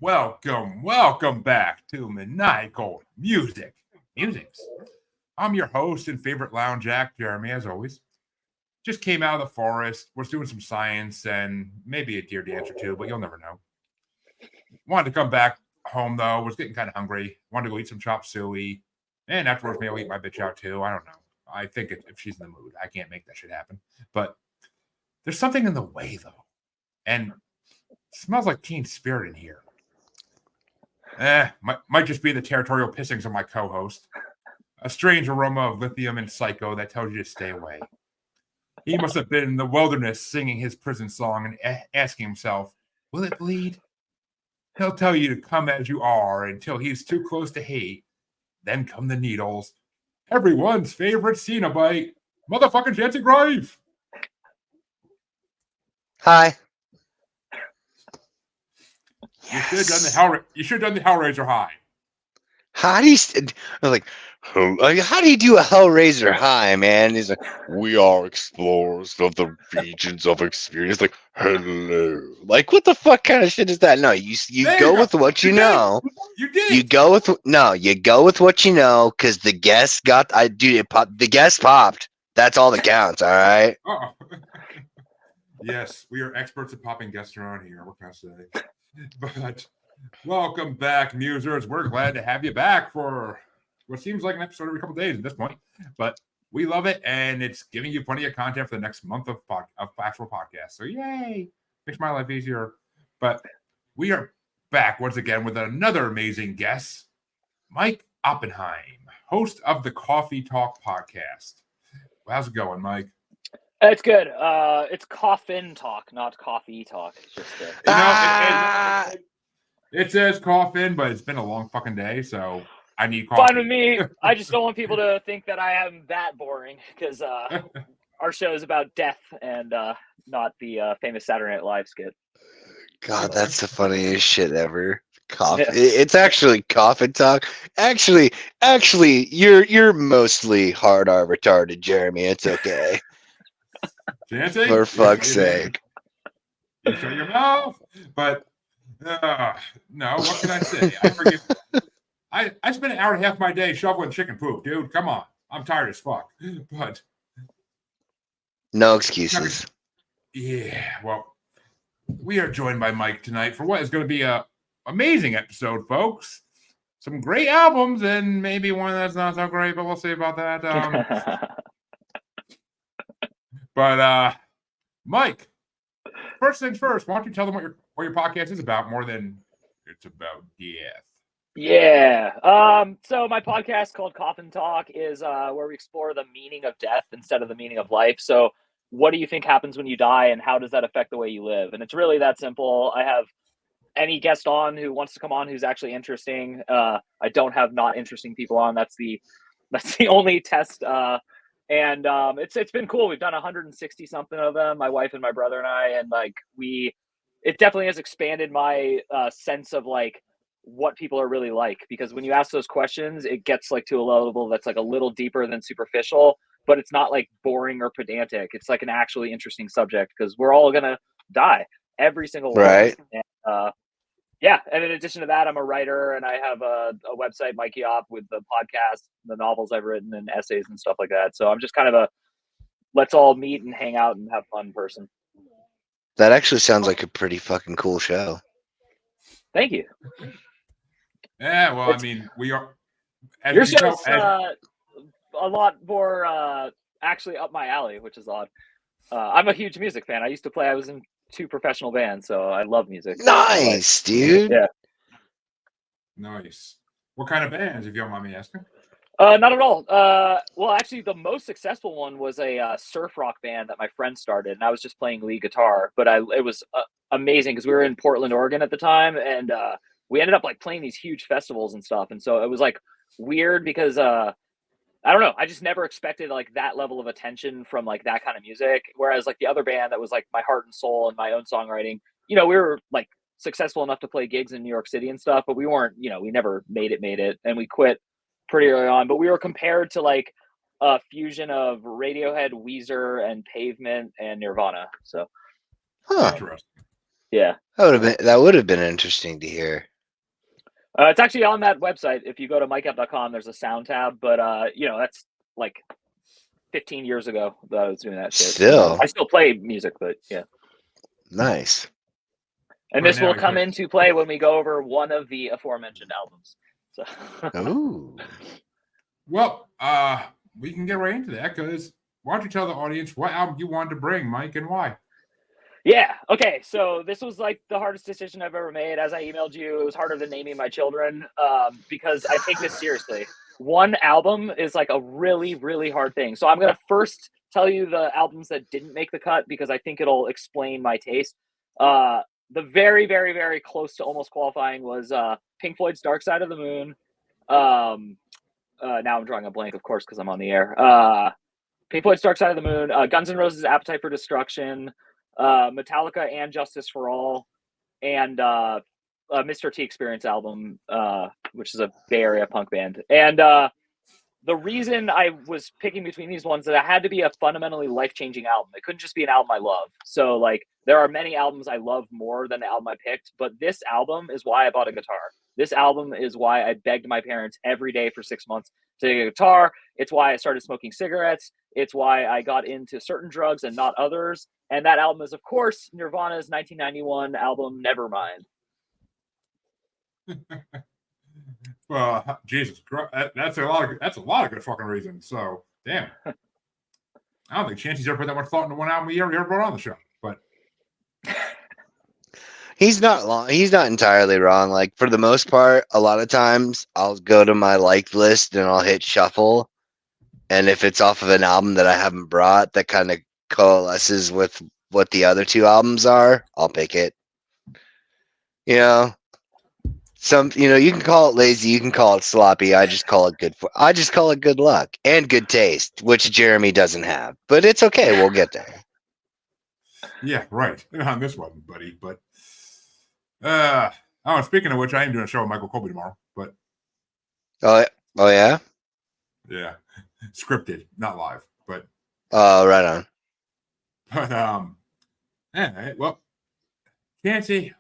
Welcome back to Maniacal Musics. I'm your host and favorite lounge act, Jeremy, as always. Just came out of the forest, was doing some science and maybe a deer dance or two, but you'll never know. Wanted to come back home though, was getting kind of hungry. Wanted to go eat some chop suey, and afterwards maybe I'll eat my bitch out too. I don't know. I think if she's in the mood, I can't make that shit happen. But there's something in the way though, and it smells like teen spirit in here. Might just be the territorial pissings of my co-host. A strange aroma of lithium and psycho that tells you to stay away. He must have been in the wilderness singing his prison song and asking himself, will it bleed? He'll tell you to come as you are until he's too close to hate. Then come the needles. Everyone's favorite Cenobite, motherfucking Chancy Grave. Hi. Yes. You should have done the Hellraiser high. How do you? How do you do a Hellraiser high, man? He's like, we are explorers of the regions of experience. Like, hello. Like, what the fuck kind of shit is that? No, you go with what you know. You did. You go with what you know, because the guest the guest popped. That's all that counts. All right. Oh. Yes, we are experts at popping guests around here. What can I say? But welcome back, musers. We're glad to have you back for what seems like an episode every couple of days at this point. But we love it, and it's giving you plenty of content for the next month of actual podcasts. So yay! Makes my life easier. But we are back once again with another amazing guest, Mike Oppenheim, host of the Coffee Talk podcast. Well, how's it going, Mike? It's good. It's Coffin Talk, not Coffee Talk. It's just it says Coffin, but it's been a long fucking day, so I need coffee. Fine with me. I just don't want people to think that I am that boring, because our show is about death and not the famous Saturday Night Live skit. God, that's the funniest shit ever. Coffee. Yeah. It's actually Coffin Talk. Actually, you're mostly hard R retarded, Jeremy. It's okay. Chancy? For fuck's sake. You shut your mouth. But no, what can I say? I forgive. I spent an hour and a half of my day shoveling chicken poop, dude. Come on. I'm tired as fuck. But no excuses. Yeah, well, we are joined by Mike tonight for what is going to be a amazing episode, folks. Some great albums and maybe one that's not so great, but we'll see about that. But Mike, first things first, why don't you tell them what your podcast is about more than it's about death? Yeah. So my podcast called Coffin Talk is where we explore the meaning of death instead of the meaning of life. So what do you think happens when you die, and how does that affect the way you live? And it's really that simple. I have any guest on who wants to come on who's actually interesting. I don't have not interesting people on. That's the only test. And it's been cool. We've done 160 something of them, my wife and my brother and I, and it definitely has expanded my sense of what people are really like, because when you ask those questions, it gets to a level that's a little deeper than superficial, but it's not boring or pedantic. It's an actually interesting subject, because we're all gonna die, every single one. Right. And, yeah, and in addition to that, I'm a writer, and I have a website, Mikey Op, with the podcast, the novels I've written, and essays and stuff like that. So I'm just kind of a let's all meet and hang out and have fun person. That actually sounds like a pretty fucking cool show. Thank you. Yeah, well, I mean, we are. Your show's a lot more actually up my alley, which is odd. I'm a huge music fan. I was in 2 professional bands, so I love music. Nice, dude. Yeah. Nice. What kind of bands, if you don't mind me asking? Not at all. Well, actually, the most successful one was a surf rock band that my friend started, and I was just playing lead guitar. But it was amazing, because we were in Portland, Oregon at the time, and we ended up playing these huge festivals and stuff. And so it was weird, because I don't know, I just never expected that level of attention from that kind of music. Whereas the other band that was my heart and soul and my own songwriting, we were successful enough to play gigs in New York City and stuff, but we weren't, we never made it, and we quit pretty early on. But we were compared to a fusion of Radiohead, Weezer, and Pavement and Nirvana. So Interesting. Yeah. That would have been interesting to hear. It's actually on that website. If you go to micap.com, there's a sound tab, but that's like 15 years ago that I was doing that shit. Still. I still play music, but yeah. Nice. And this will come into play when we go over one of the aforementioned albums. So Ooh. Well, we can get right into that because why don't you tell the audience what album you wanted to bring, Mike, and why? Yeah. Okay. So this was like the hardest decision I've ever made. As I emailed you, it was harder than naming my children because I take this seriously. One album is like a really, really hard thing. So I'm going to first tell you the albums that didn't make the cut because I think it'll explain my taste. The very, very, very close to almost qualifying was Pink Floyd's Dark Side of the Moon. Now I'm drawing a blank, of course, because I'm on the air. Pink Floyd's Dark Side of the Moon, Guns N' Roses' Appetite for Destruction, Metallica and Justice for All, and Mr. T Experience album, which is a Bay Area punk band. And the reason I was picking between these ones that it had to be a fundamentally life-changing album. It couldn't just be an album I love. So like there are many albums I love more than the album I picked, but this album is why I bought a guitar. This album is why I begged my parents every day for 6 months to get a guitar. It's why I started smoking cigarettes. It's why I got into certain drugs and not others. And that album is, of course, Nirvana's 1991 album Nevermind. Well, Jesus Christ, that's a lot of good fucking reasons. So, damn, I don't think Chancy's ever put that much thought into one album he ever brought on the show. But he's not entirely wrong. Like for the most part, a lot of times I'll go to my liked list and I'll hit shuffle, and if it's off of an album that I haven't brought that kind of coalesces with what the other two albums are, I'll pick it. You know. You can call it lazy, you can call it sloppy. I just call it good luck and good taste, which Jeremy doesn't have. But it's okay, we'll get there. Yeah, right. On this one, buddy. But speaking of which, I am doing a show with Michael Colby tomorrow. But oh yeah, yeah, scripted, not live. But right on. But anyway, well, Chancy,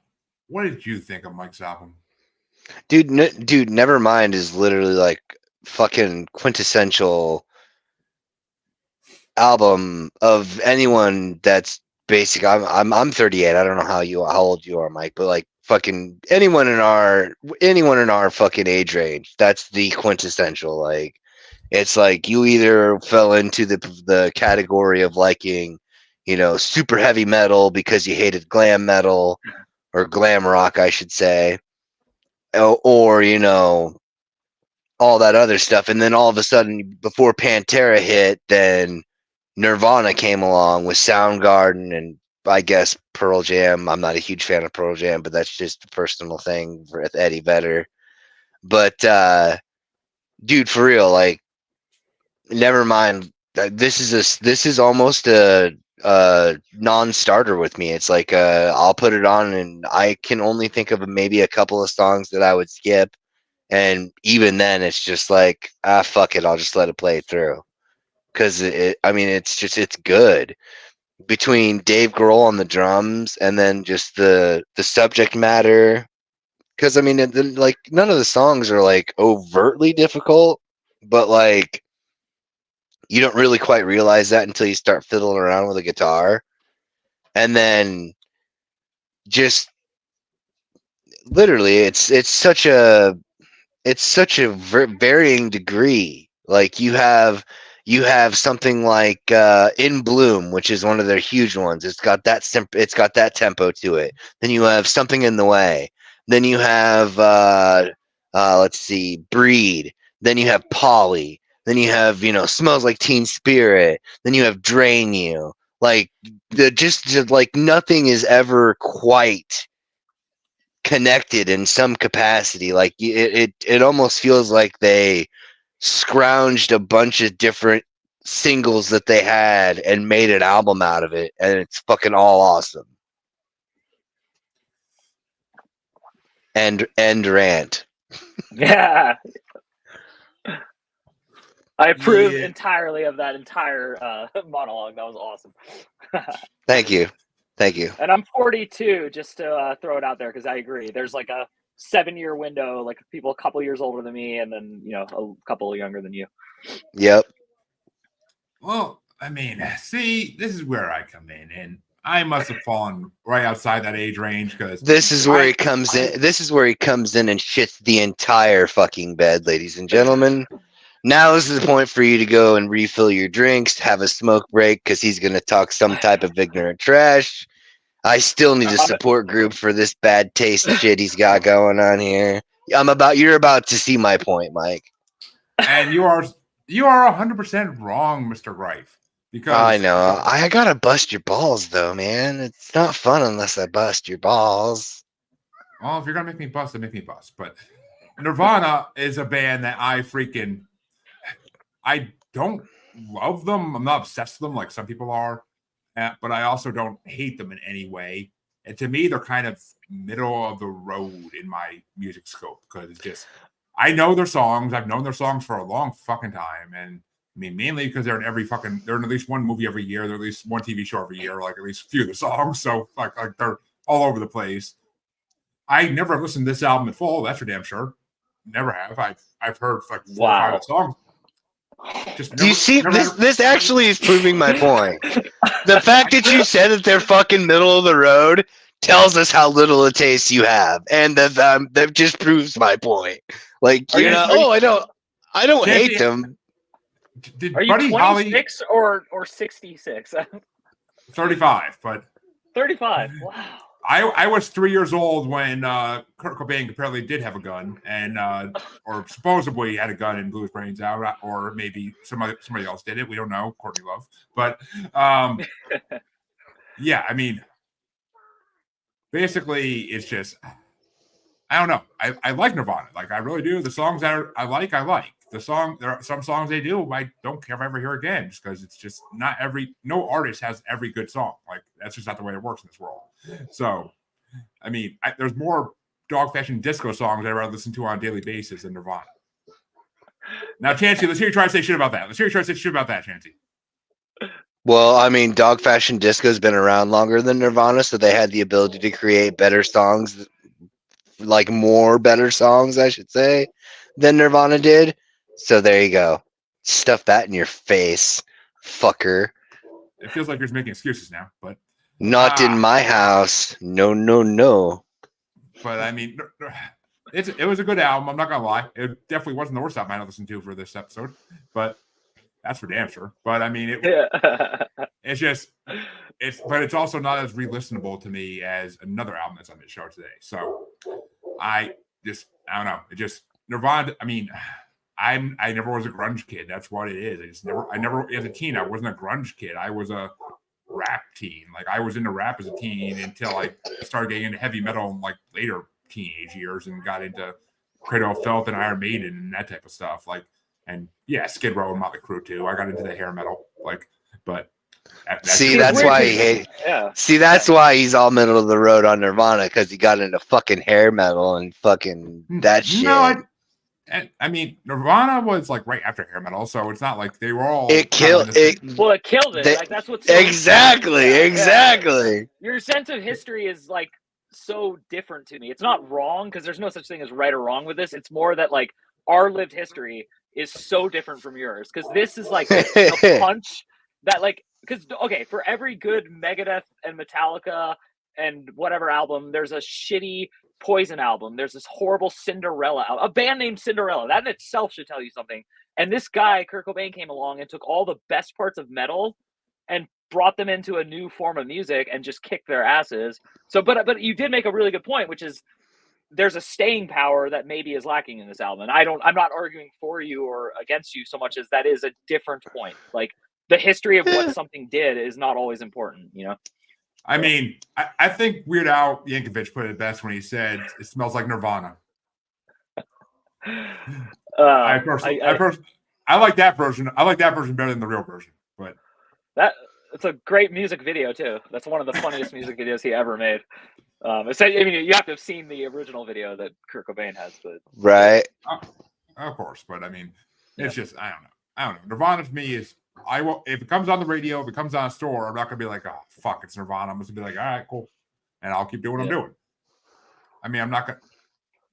what did you think of Mike's album? Dude, Nevermind is literally like fucking quintessential album of anyone that's basic. I'm 38. I don't know how old you are, Mike, but like fucking anyone in our fucking age range, that's the quintessential. Like it's like you either fell into the category of liking, super heavy metal because you hated glam metal or glam rock, I should say. Or all that other stuff, and then all of a sudden before Pantera hit, then Nirvana came along with Soundgarden and I guess Pearl Jam. I'm not a huge fan of Pearl Jam, but that's just a personal thing with Eddie Vedder. But dude, for real, like Nevermind, this is almost a non-starter with me. It's like I'll put it on and I can only think of maybe a couple of songs that I would skip, and even then it's just like fuck it, I'll just let it play through because it's good. Between Dave Grohl on the drums and then just the subject matter, because like none of the songs are like overtly difficult, but like you don't really quite realize that until you start fiddling around with a guitar. And then just literally it's such a varying degree. Like you have something like In Bloom, which is one of their huge ones. It's got that tempo to it. Then you have Something in the Way. Then you have let's see, Breed. Then you have Polly. Then you have Smells Like Teen Spirit. Then you have Drain You. Like just like nothing is ever quite connected in some capacity. Like it almost feels like they scrounged a bunch of different singles that they had and made an album out of it, and it's fucking all awesome. And rant. Yeah. I approve entirely of that entire monologue. That was awesome. Thank you. Thank you. And I'm 42, just to throw it out there, because I agree. There's like a 7-year window, like people a couple years older than me, and then a couple younger than you. Yep. Well, I mean, see, this is where I come in, and I must have fallen right outside that age range because This is where he comes in. This is where he comes in and shits the entire fucking bed, ladies and gentlemen. Now is the point for you to go and refill your drinks, have a smoke break, because he's going to talk some type of ignorant trash. I still need a support group for this bad taste shit he's got going on here. You're about to see my point, Mike. And you are 100% wrong, Mr. Greif. Because I know. I gotta bust your balls, though, man. It's not fun unless I bust your balls. Well, if you're gonna make me bust, then make me bust. But Nirvana is a band that I don't love them. I'm not obsessed with them like some people are, but I also don't hate them in any way. And to me, they're kind of middle of the road in my music scope because it's just I know their songs. I've known their songs for a long fucking time, and I mean mainly because they're in at least one movie every year. They're at least one TV show every year, like at least a few of the songs. So like they're all over the place. I never listened to this album in full. That's for damn sure. Never have. I've heard like 4 or 5 songs. Do you see this actually is proving my point. The fact that you said that they're fucking middle of the road tells us how little a taste you have, and that just proves my point. Like I don't hate them. Are you 26 or 66? 35, but 35. Wow. I was 3 years old when Kurt Cobain apparently did have a gun, and or supposedly had a gun and blew his brains out, or maybe somebody else did it. We don't know, Courtney Love. But yeah, I mean, basically, it's just I don't know. I like Nirvana, like I really do. The songs that I like. The song. There are some songs they do I don't care if I ever hear again, just because it's just no artist has every good song. Like that's just not the way it works in this world. So, I mean, there's more dog fashion disco songs that I listen to on a daily basis than Nirvana. Now, Chancy, let's hear you try to say shit about that. Chancy. Well, I mean, dog fashion disco's been around longer than Nirvana, so they had the ability to create better songs, like more better songs, I should say, than Nirvana did. So there you go. Stuff that in your face, fucker. It feels like you're just making excuses now, but not in my house. No. But I mean, it was a good album. I'm not gonna lie. It definitely wasn't the worst album I listened to for this episode, but that's for damn sure. But I mean, it's also not as re-listenable to me as another album that's on this show today. So I don't know. It just Nirvana. I mean, I never was a grunge kid. That's what it is. I never as a teen. I wasn't a grunge kid. I was a rap teen. Like I was into rap as a teen until I started getting into heavy metal in like later teenage years and got into Cradle of Filth and Iron Maiden and that type of stuff. Like, and yeah, Skid Row and Motley Crue too. I got into the hair metal. Like, but that's why he hates. Yeah. See, that's why he's all middle of the road on Nirvana, because he got into fucking hair metal and fucking that shit. No, I mean, Nirvana was like right after hair metal, so it's not like they were all. It killed it. Well, it killed it. Like that's what's exactly. Your sense of history is like so different to me. It's not wrong because there's no such thing as right or wrong with this. It's more that like our lived history is so different from yours because this is like a punch that like because okay, for every good Megadeth and Metallica and whatever album, there's a shitty Poison album. There's this horrible Cinderella album, a band named Cinderella. That in itself should tell you something. And this guy, Kurt Cobain, came along and took all the best parts of metal and brought them into a new form of music and just kicked their asses. So, but you did make a really good point, which is there's a staying power that maybe is lacking in this album. And I'm not arguing for you or against you so much as that is a different point. Like the history of what something did is not always important, you know? I mean, I think Weird Al Yankovic put it best when he said it smells like Nirvana. I like that version. I like that version better than the real version. But it's a great music video too. That's one of the funniest music videos he ever made. I mean, you have to have seen the original video that Kurt Cobain has, but right, of course. But I mean, it's just I don't know. Nirvana to me is I will if it comes on the radio, if it comes on a store, I'm not gonna be like, oh fuck, it's Nirvana. I'm just gonna be like, all right, cool, and I'll keep doing what I'm doing. I mean, I'm not gonna.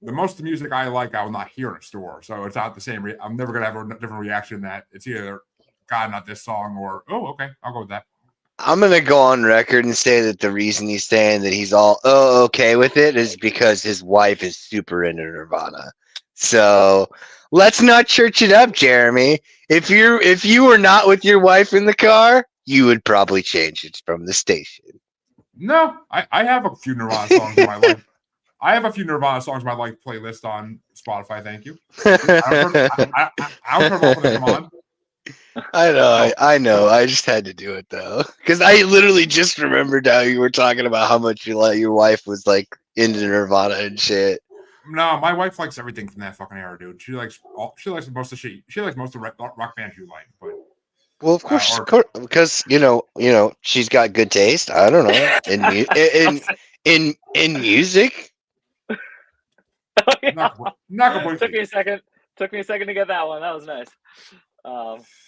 The most of the music I like, I will not hear in a store, so it's not the same. I'm never gonna have a different reaction. That it's either God, not this song, or oh, okay, I'll go with that. I'm gonna go on record and say that the reason he's saying that he's all okay with it is because his wife is super into Nirvana. So let's not church it up, Jeremy. If you were not with your wife in the car, you would probably change it from the station. No, I have a few Nirvana songs in my life. I have a few Nirvana songs in my life playlist on Spotify. Thank you. I don't turn off when they come on. I know. I just had to do it though, because I literally just remembered how you were talking about how much your wife was like into Nirvana and shit. No, my wife likes everything from that fucking era, dude. She likes most of shit. She likes most of the rock bands you like, but well, of course, because you know she's got good taste. I don't know in music. Not completely. Took me a second to get that one. That was nice.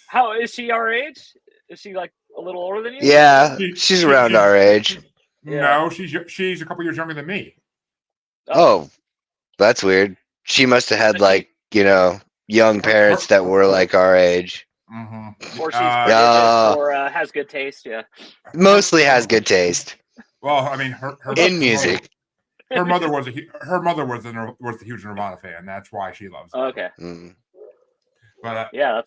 How is she our age? Is she like a little older than you? Yeah, she's around our age. No, she's a couple years younger than me. Oh, that's weird. She must have had like young parents that were like our age. Mm-hmm. Or she's prodigious, or has good taste. Yeah, mostly has good taste. Well, I mean, her in music. Her mother was a huge Nirvana fan. That's why she loves it. Okay. But yeah.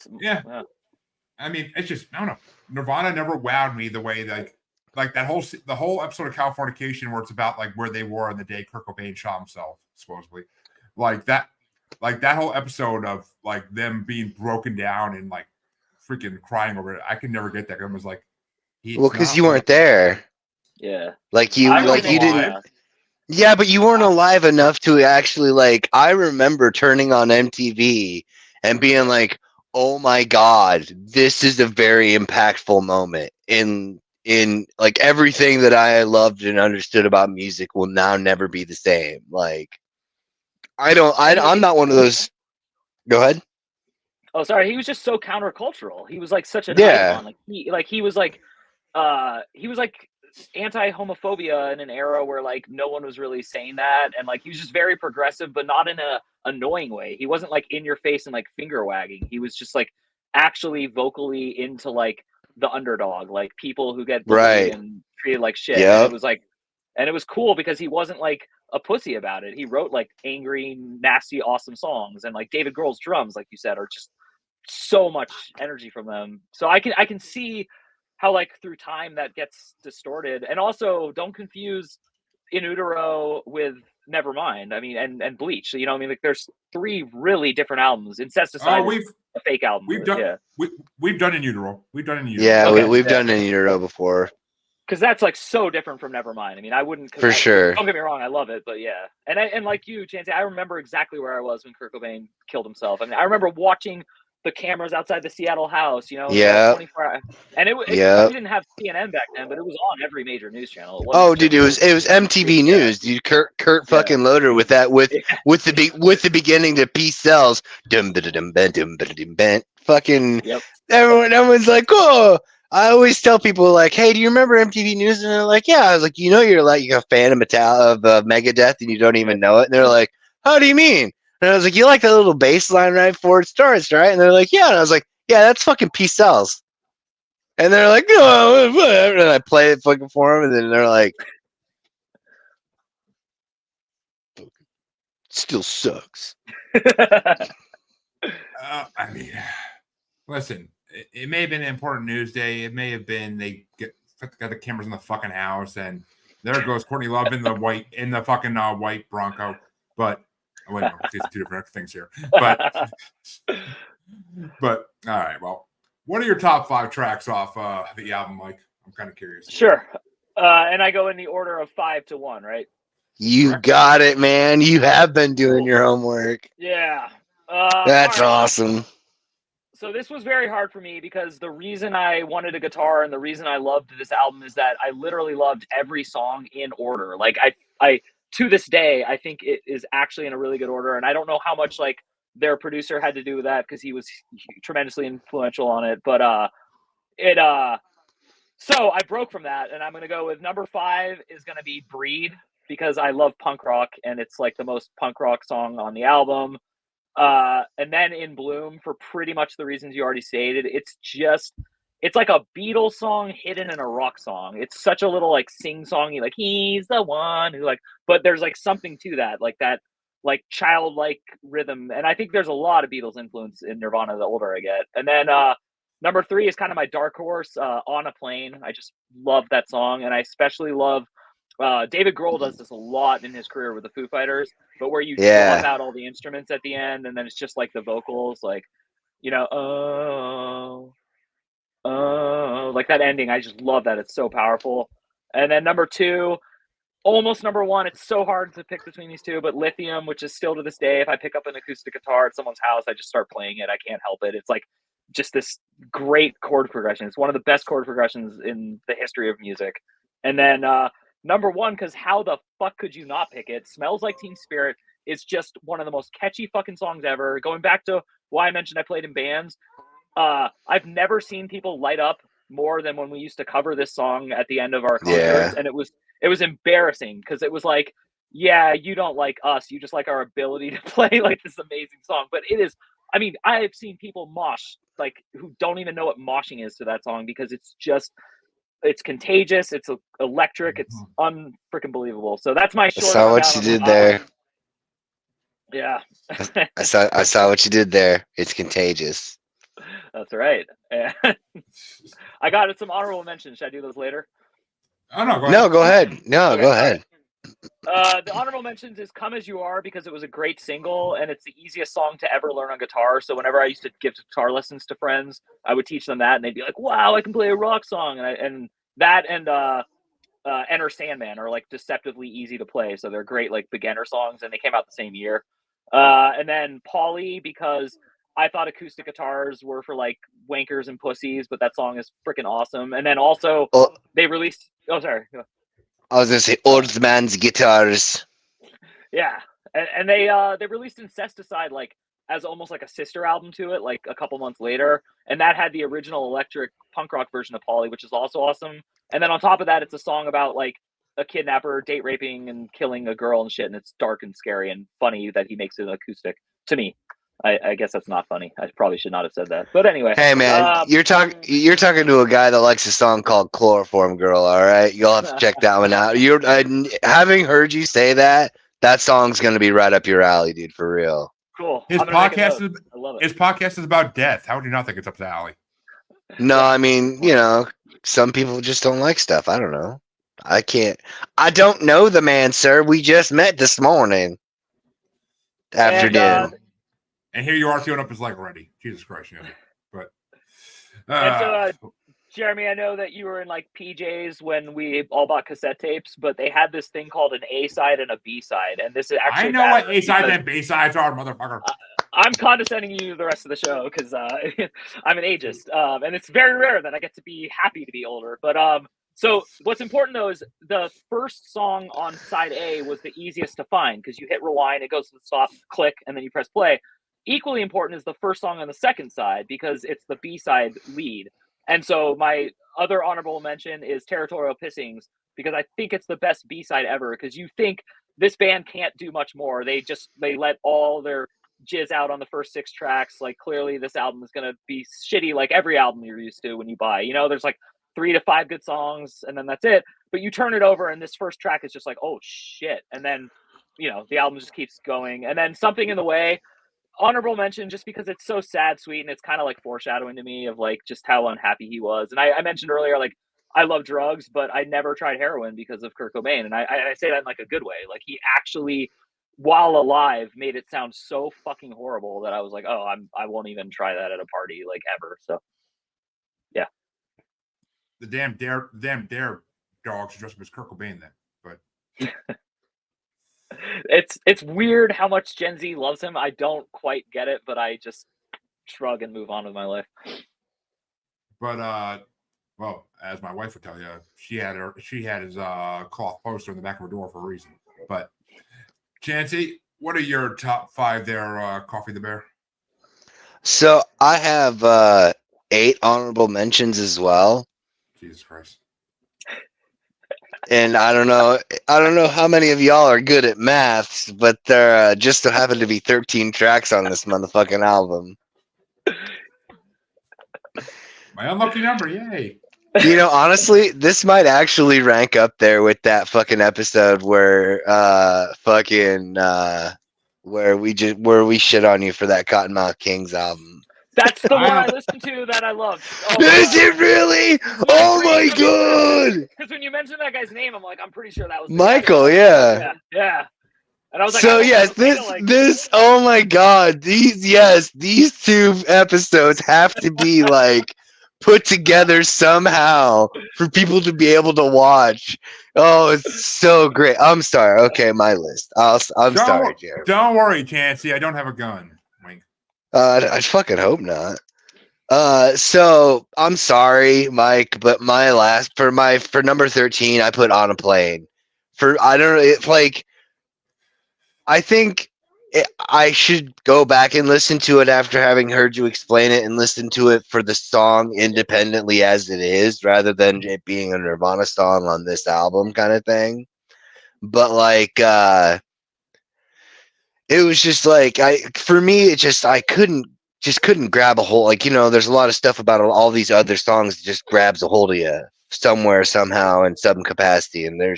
I mean, it's just I don't know. Nirvana never wowed me the way like the whole episode of Californication where it's about like where they were on the day Kurt Cobain shot himself, supposedly. Like that whole episode of like them being broken down and like freaking crying over it. I could never get that. It was like, well, because you weren't there. Yeah. Like you didn't. Yeah, but you weren't alive enough to actually like. I remember turning on MTV and being like, "Oh my god, this is a very impactful moment in like everything that I loved and understood about music will now never be the same." Like, I'm not one of those. Go ahead. Oh, sorry. He was just so countercultural. He was like such an icon. Like he was like anti-homophobia in an era where like no one was really saying that, and like he was just very progressive, but not in a annoying way. He wasn't like in your face and like finger wagging. He was just like actually vocally into like the underdog, like people who get bullied and treated like shit. Yep. And it was like, and it was cool because he wasn't like a pussy about it. He wrote like angry, nasty, awesome songs, and like David Grohl's drums, like you said, are just so much energy from them. So I can see how like through time that gets distorted. And also don't confuse In Utero with Nevermind. I mean, and Bleach. You know, I mean, like there's 3 really different albums. Incesticide is a fake album. We've done In Utero. We've done In Utero. Yeah, okay, we've done In Utero before. Because that's like so different from Nevermind. I mean, I wouldn't sure. Don't get me wrong, I love it, but yeah. And like you, Chancy, I remember exactly where I was when Kurt Cobain killed himself. I mean, I remember watching the cameras outside the Seattle house, you know, 24 hours. And we didn't have CNN back then, but it was on every major news channel. Dude, it was MTV News. Dude, Kurt fucking loaded with that with the beginning to Peace Sells. Fucking everyone's like, oh. I always tell people like, hey, do you remember MTV News? And they're like, yeah. I was like, you're like a fan of Megadeth and you don't even know it. And they're like, how do you mean? And I was like, you like that little bass line right before it starts, right? And they're like, yeah. And I was like, yeah, that's fucking Peace Sells. And they're like, no, whatever. And I play it fucking for them. And then they're like, still sucks. I mean, listen. It may have been an important news day. It may have been they got the cameras in the fucking house, and there goes Courtney Love in the fucking white Bronco. But wait, these are 2 different things here. But all right. Well, what are your top 5 tracks off the album, Mike? I'm kind of curious. Sure. And I go in the order of 5 to 1, right? You got it, man. You have been doing your homework. Yeah. That's awesome. So this was very hard for me because the reason I wanted a guitar and the reason I loved this album is that I literally loved every song in order. Like I to this day, I think it is actually in a really good order. And I don't know how much like their producer had to do with that because he was tremendously influential on it. But So I broke from that, and I'm gonna go with number 5 is gonna be Breed, because I love punk rock and it's like the most punk rock song on the album. And then In Bloom, for pretty much the reasons you already stated. It's like a Beatles song hidden in a rock song. It's such a little like sing-songy, like he's the one who like, but there's like something to that like childlike rhythm. And I think there's a lot of Beatles influence in Nirvana the older I get. And then number 3 is kind of my dark horse, On a Plane. I just love that song, and I especially love David Grohl does this a lot in his career with the Foo Fighters, but where you swap out all the instruments at the end, and then it's just like the vocals, like, you know, like that ending. I just love that. It's so powerful. And then number 2, almost number 1. It's so hard to pick between these two, but Lithium, which is still to this day, if I pick up an acoustic guitar at someone's house, I just start playing it. I can't help it. It's like just this great chord progression. It's one of the best chord progressions in the history of music. And then number 1, because how the fuck could you not pick it? Smells Like Teen Spirit is just one of the most catchy fucking songs ever. Going back to why I mentioned I played in bands, I've never seen people light up more than when we used to cover this song at the end of our concerts, and it was embarrassing because it was like, yeah, you don't like us, you just like our ability to play like this amazing song. But it is, I mean, I have seen people mosh like who don't even know what moshing is to that song, because it's contagious, it's electric, it's unfreaking believable. So that's my short. I saw what you did there. Yeah. I saw what you did there. It's contagious. That's right. I got some honorable mentions. Should I do those later? Oh, no, go ahead. No, go ahead. The honorable mentions is Come As You Are, because it was a great single and it's the easiest song to ever learn on guitar. So whenever I used to give guitar lessons to friends, I would teach them that and they'd be like, wow, I can play a rock song. And Enter Sandman are like deceptively easy to play. So they're great like beginner songs, and they came out the same year. And then Polly, because I thought acoustic guitars were for like wankers and pussies, but that song is freaking awesome. And then also they released. Oh, sorry. I was gonna say old man's guitars. Yeah, and they released Incesticide like as almost like a sister album to it, like a couple months later, and that had the original electric punk rock version of Polly, which is also awesome. And then on top of that, it's a song about like a kidnapper date raping and killing a girl and shit, and it's dark and scary and funny that he makes it acoustic. To me, I guess that's not funny. I probably should not have said that. But anyway. Hey man, you're talking to a guy that likes a song called Chloroform Girl, all right? You'll have to check that one out. You're having heard you say that song's gonna be right up your alley, dude, for real. Cool. His podcast is about death. How would you not think it's up the alley? No, I mean, some people just don't like stuff. I don't know. I don't know the man, sir. We just met this morning. Afternoon. And here you are queuing up his leg already. Jesus Christ, yeah. But and so, Jeremy, I know that you were in like PJs when we all bought cassette tapes, but they had this thing called an A side and a B side, and this is actually. I know what A sides and B sides are, motherfucker. I'm condescending you the rest of the show because I'm an ageist, and it's very rare that I get to be happy to be older. But so what's important though is the first song on side A was the easiest to find because you hit rewind, it goes to the stop, click, and then you press play. Equally important is the first song on the second side because it's the B-side lead. And so my other honorable mention is Territorial Pissings because I think it's the best B-side ever because you think this band can't do much more. They let all their jizz out on the first 6 tracks. Like clearly this album is going to be shitty like every album you're used to when you buy. There's like 3 to 5 good songs and then that's it. But you turn it over and this first track is just like, oh shit. And then, the album just keeps going. And then Something in the Way, honorable mention just because it's so sad, sweet, and it's kind of like foreshadowing to me of like just how unhappy he was. And I mentioned earlier, like I love drugs, but I never tried heroin because of Kurt Cobain. And I say that in like a good way. Like he actually, while alive, made it sound so fucking horrible that I was like, oh, I won't even try that at a party like ever. So yeah. The damn dare dogs dressed up as Kurt Cobain then, but it's weird how much Gen Z loves him. I don't quite get it, but I just shrug and move on with my life. But well, as my wife would tell you, she had his cloth poster in the back of her door for a reason. But Chancy, what are your top 5 there, Coffee the Bear? So I have 8 honorable mentions as well. Jesus Christ. And I don't know how many of y'all are good at maths, but there just so happen to be 13 tracks on this motherfucking album. My unlucky number, yay. You know, honestly, this might actually rank up there with that fucking episode where where we shit on you for that Cottonmouth Kings album. That's the one I listened to that I loved. Oh, Is it really? Oh my god! Because when you mentioned that guy's name, I'm like, I'm pretty sure that was Michael, yeah. Yeah. And I was like, So yes, this oh my god, these 2 episodes have to be like put together somehow for people to be able to watch. Oh, it's so great. I'm sorry. Okay, my list. I'm sorry, Jared. Don't worry, Chancy. I don't have a gun. Wink. I fucking hope not. So I'm sorry, Mike, but for number 13, I put On a Plane. I don't know, it's like I think I should go back and listen to it after having heard you explain it and listen to it for the song independently as it is, rather than it being a Nirvana song on this album kind of thing. But like, it was just like for me, I couldn't grab a hold. Like, you know, there's a lot of stuff about all these other songs that just grabs a hold of you somewhere, somehow, in some capacity. And it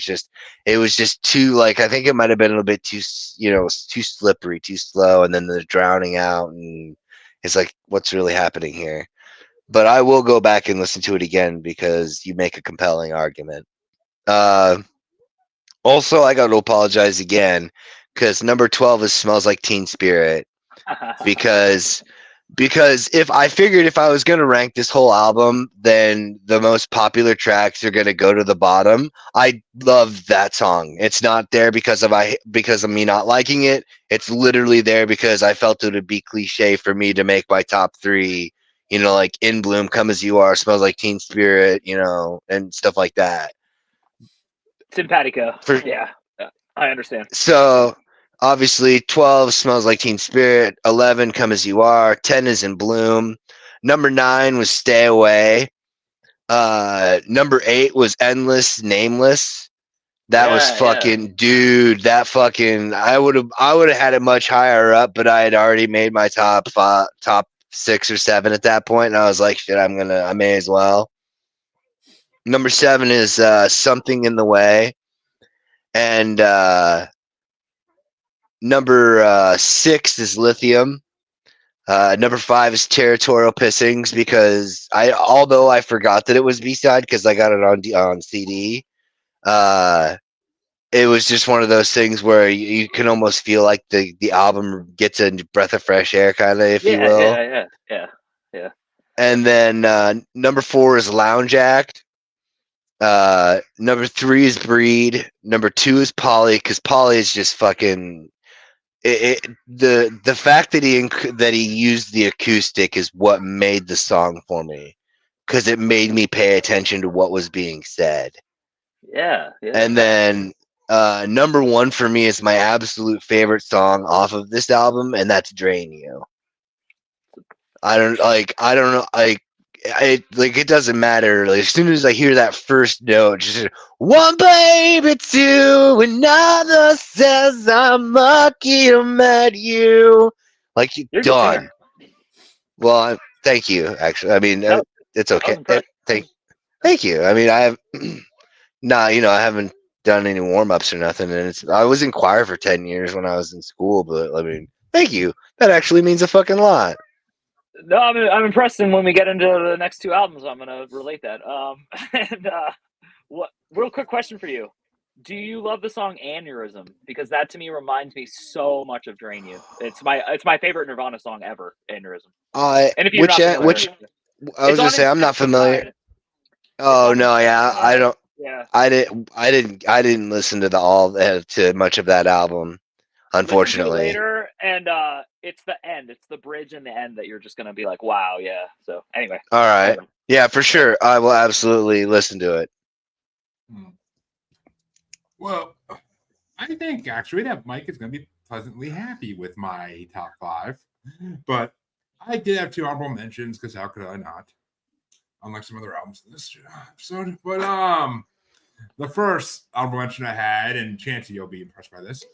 was just too, like, I think it might have been a little bit too, you know, too slippery, too slow. And then the drowning out. And it's like, what's really happening here? But I will go back and listen to it again because you make a compelling argument. Also, I got to apologize again because number 12 is Smells Like Teen Spirit. because if I was going to rank this whole album, then the most popular tracks are going to go to the bottom. I love that song. It's not there because of me not liking it. It's literally there because I felt it would be cliche for me to make my top 3, you know, like In Bloom, Come As You Are, Smells Like Teen Spirit, you know, and stuff like that. Simpatico. Yeah, I understand. So obviously 12 Smells Like Teen Spirit, 11 Come As You Are, 10 is In Bloom, number 9 was Stay Away, number 8 was Endless Nameless. That was fucking dude, that fucking I would have had it much higher up, but I had already made my top 6 or 7 at that point, and I was like, shit, I may as well. Number 7 is Something in the Way. And number 6 is Lithium. Number 5 is Territorial Pissings because although I forgot that it was B-side because I got it on CD, it was just one of those things where you can almost feel like the album gets a breath of fresh air, kind of, if you will. Yeah. And then number 4 is Lounge Act. Number 3 is Breed. Number 2 is Polly because Polly is just fucking. The fact that he used the acoustic is what made the song for me because it made me pay attention to what was being said. Yeah. And then number 1 for me is my absolute favorite song off of this album, and that's Drain You. I don't know, it doesn't matter. Like, as soon as I hear that first note, just one baby to another says I'm lucky to met you. Like, you're done. Well, thank you. Actually, I mean, it's okay. Thank you. I mean, I have I haven't done any warm ups or nothing, and I was in choir for 10 years when I was in school. But I mean, thank you. That actually means a fucking lot. No, I'm impressed, and when we get into the next 2 albums, I'm gonna relate that. Real quick question for you: do you love the song "Aneurysm"? Because that to me reminds me so much of "Drain You." It's my favorite Nirvana song ever. "Aneurysm." And if you're not familiar, I was gonna say I'm not familiar. Oh no, yeah, I don't. Yeah, I didn't listen to to much of that album. Unfortunately, later, and it's the end. It's the bridge and the end that you're just gonna be like, "Wow, yeah." So anyway, all right, yeah, for sure, I will absolutely listen to it. Well, I think actually that Mike is gonna be pleasantly happy with my top 5, but I did have 2 honorable mentions because how could I not? unlike some other albums in this episode. But the first honorable mention I had, and Chancy, you'll be impressed by this,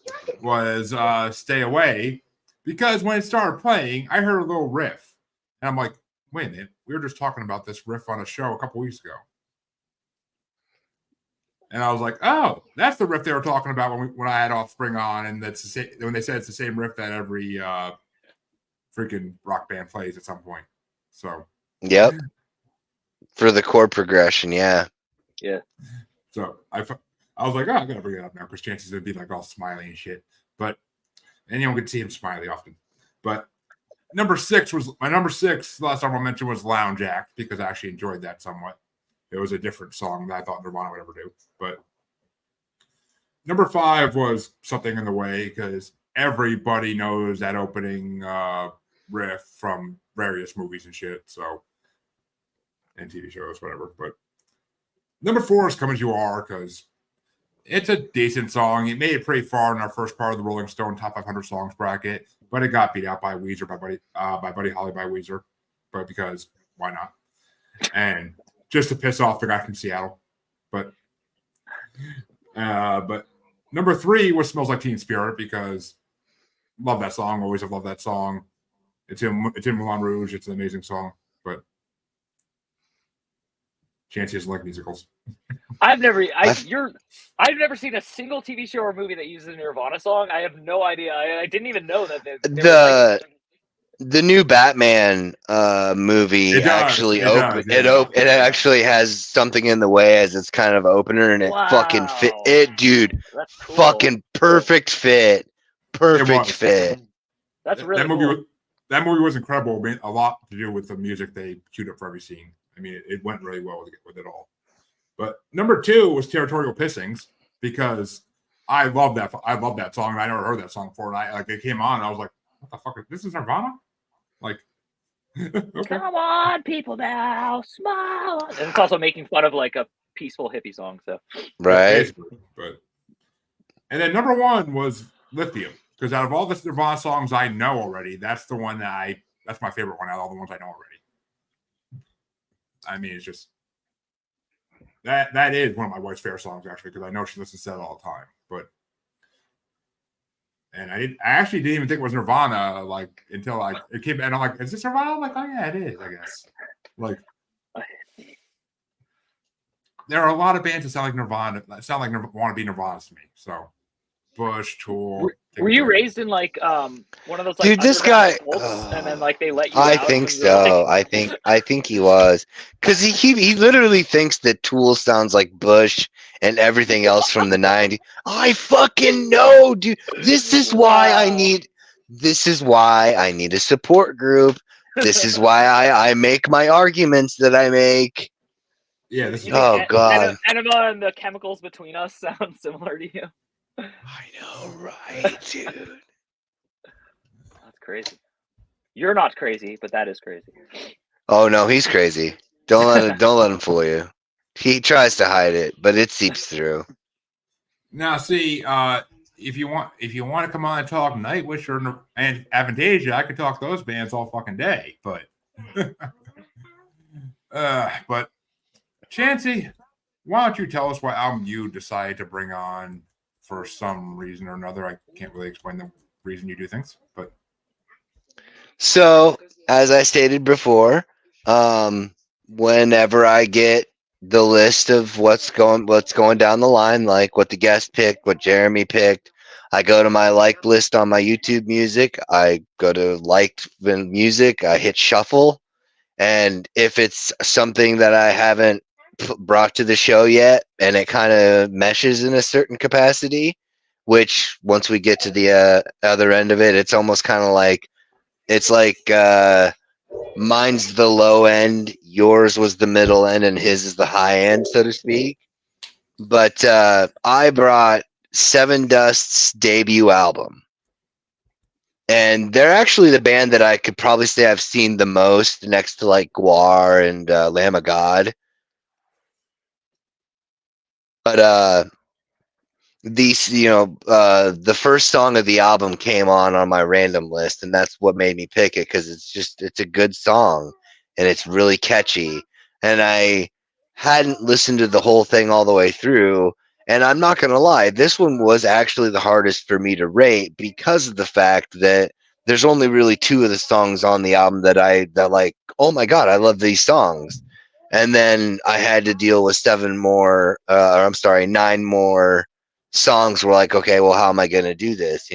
was Stay Away. Because when it started playing, I heard a little riff. And I'm like, wait a minute, we were just talking about this riff on a show a couple weeks ago. And I was like, oh, that's the riff they were talking about when I had Offspring on. And that's when they said it's the same riff that every freaking rock band plays at some point. So, yep. For the chord progression, yeah. So I was like, oh, I gotta bring it up now because Chances would be like all smiley and shit. But anyone could see him smiley often. But number six, last time I mentioned was Lounge Act because I actually enjoyed that somewhat. It was a different song than I thought Nirvana would ever do. But number 5 was Something in the Way because everybody knows that opening riff from various movies and shit. So, and TV shows, whatever. But number 4 is Come As You Are because it's a decent song. It made it pretty far in our first part of the Rolling Stone Top 500 Songs bracket, but it got beat out by Weezer, by Buddy Holly by Weezer. But because why not? And just to piss off the guy from Seattle. But number 3 was Smells Like Teen Spirit because love that song. Always have loved that song. It's in Moulin Rouge. It's an amazing song. But Chancy doesn't like musicals. I've never seen a single TV show or movie that uses a Nirvana song. I have no idea. I didn't even know that the new Batman movie it actually has Something in the Way as its kind of opener, and it fucking fit it, dude. That's cool. Fucking perfect fit. Perfect fit. That's really cool. That movie was incredible. It made a lot to do with the music they queued up for every scene. I mean, it went really well with it all. But number 2 was Territorial Pissings because I love that song. I never heard that song before, and it came on, and I was like, "What the fuck? This is Nirvana?" Like, okay. Come on, people now, smile. And it's also making fun of like a peaceful hippie song. So right. But and then number 1 was Lithium because out of all the Nirvana songs I know already, that's the one that's my favorite one out of all the ones I know already. I mean, it's just that is one of my wife's favorite songs actually because I know she listens to that all the time. And I actually didn't even think it was Nirvana until it came and I'm like, is this Nirvana? I'm like, oh yeah, it is, I guess. Like there are a lot of bands that sound like Nirvana, want to be Nirvana to me. So Bush, Tool. Were you raised in one of those dude? This guy, and then they let you? I think so. I think he was because he literally thinks that Tool sounds like Bush and everything else from the '90s. I fucking know, dude. This is why I need a support group. This is why I make my arguments that I make. Yeah. This is God. Enema and the chemicals between us sound similar to you. I know, right, dude? That's crazy. You're not crazy, but that is crazy. Oh no, he's crazy. Don't let him fool you. He tries to hide it, but it seeps through. Now, see, if you want to come on and talk Nightwish and Avantasia, I could talk those bands all fucking day. But, but Chancy, why don't you tell us what album you decided to bring on for some reason or another? I can't really explain the reason you do things, but so as I stated before, whenever I get the list of what's going down the line, like what the guest picked, what Jeremy picked, I go to my liked list on my YouTube Music. I go to liked music. I hit shuffle, and if it's something that I haven't brought to the show yet, and it kind of meshes in a certain capacity, which once we get to the other end of it, it's almost kind of like mine's the low end, yours was the middle end, and his is the high end, so to speak. But I brought Sevendust's debut album, and they're actually the band that I could probably say I've seen the most, next to like Guar and Lamb of God. But the first song of the album came on my random list, and that's what made me pick it because it's a good song and it's really catchy. and I hadn't listened to the whole thing all the way through. And I'm not gonna lie, this one was actually the hardest for me to rate because of the fact that there's only really 2 of the songs on the album that like, oh my god, I love these songs. And then I had to deal with 9 more songs. Were like, okay, well, how am I gonna do this?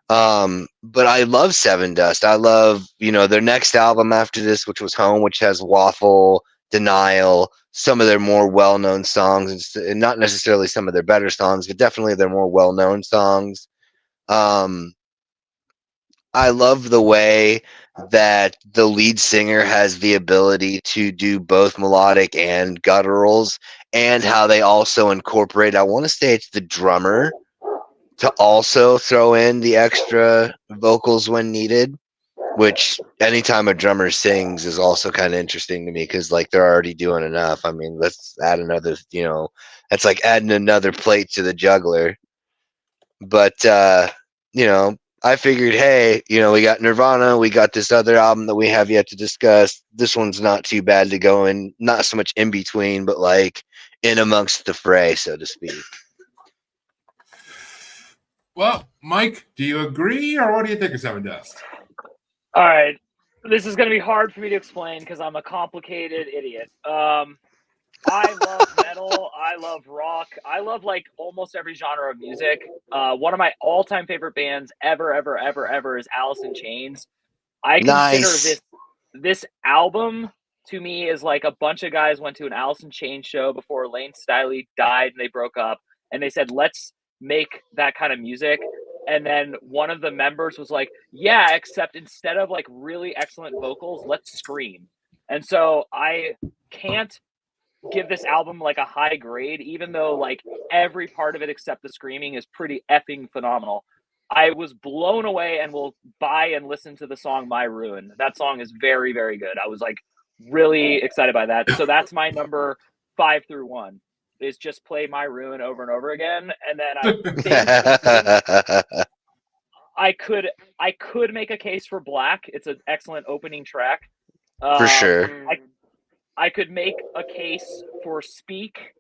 But I love Sevendust. I love, their next album after this, which was Home, which has Waffle, Denial, some of their more well-known songs, and not necessarily some of their better songs, but definitely their more well-known songs. I love the way that the lead singer has the ability to do both melodic and gutturals, and how they also incorporate, I want to say it's the drummer, to also throw in the extra vocals when needed, which anytime a drummer sings is also kind of interesting to me, because like they're already doing enough. I mean, let's add another, that's like adding another plate to the juggler. But I figured, hey, we got Nirvana, we got this other album that we have yet to discuss. This one's not too bad to go in, not so much in between, but like in amongst the fray, so to speak. Well, Mike, do you agree, or what do you think of Sevendust? All right, this is going to be hard for me to explain because I'm a complicated idiot. I love metal. I love rock. I love like almost every genre of music. One of my all-time favorite bands ever is Alice in Chains. I consider this album, to me, is like a bunch of guys went to an Alice in Chains show before Lane Stiley died and they broke up, and they said, let's make that kind of music. And then one of the members was like, yeah, except instead of like really excellent vocals, let's scream. And so I can't give this album like a high grade, even though like every part of it except the screaming is pretty effing phenomenal. I was blown away and will buy and listen to the song My Ruin. That song is very, very good. I was like really excited by that. So that's my number 5 through 1 is just play My Ruin over and over again. And then I could make a case for Black. It's an excellent opening track. For sure. I could make a case for Speak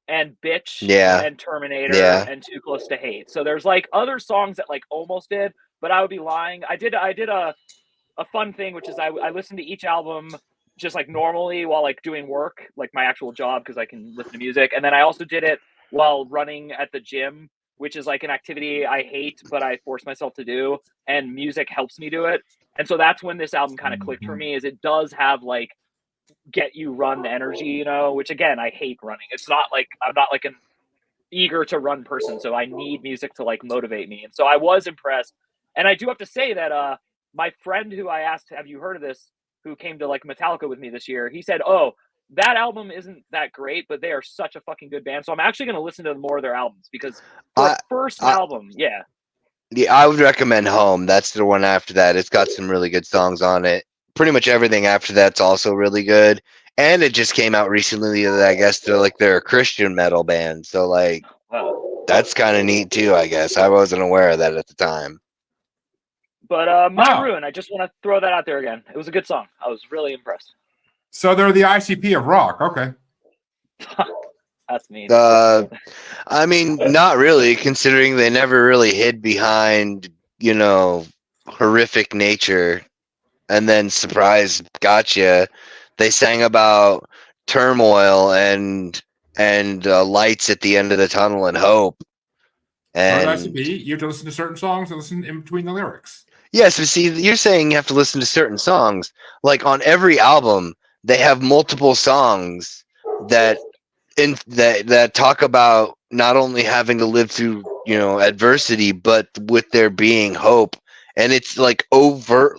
and Bitch and Terminator and Too Close to Hate. So there's like other songs that like almost did, but I would be lying. I did a fun thing, which is I listened to each album just like normally while like doing work, like my actual job, because I can listen to music. And then I also did it while running at the gym, which is like an activity I hate, but I force myself to do. And music helps me do it. And so that's when this album kind of clicked for me, is it does have like get you run energy, which again, I hate running. It's not like I'm not like an eager to run person, so I need music to like motivate me. And so I was impressed. And I do have to say that my friend who I asked, have you heard of this, who came to like Metallica with me this year, he said, oh, that album isn't that great, but they are such a fucking good band. So I'm actually going to listen to more of their albums, because for first album, yeah, I would recommend Home. That's the one after that. It's got some really good songs on it. Pretty much everything after that's also really good. And it just came out recently that I guess they're a Christian metal band. So like that's kind of neat too, I guess. I wasn't aware of that at the time. But My Ruin, I just want to throw that out there again. It was a good song. I was really impressed. So they're the ICP of rock. Okay. That's mean. I mean, not really, considering they never really hid behind, horrific nature. And then surprise, gotcha. They sang about turmoil and lights at the end of the tunnel and hope. And ICP, you have to listen to certain songs and listen in between the lyrics. Yes, but see, you're saying you have to listen to certain songs. Like on every album, they have multiple songs that talk about not only having to live through, adversity, but with there being hope. And it's like overt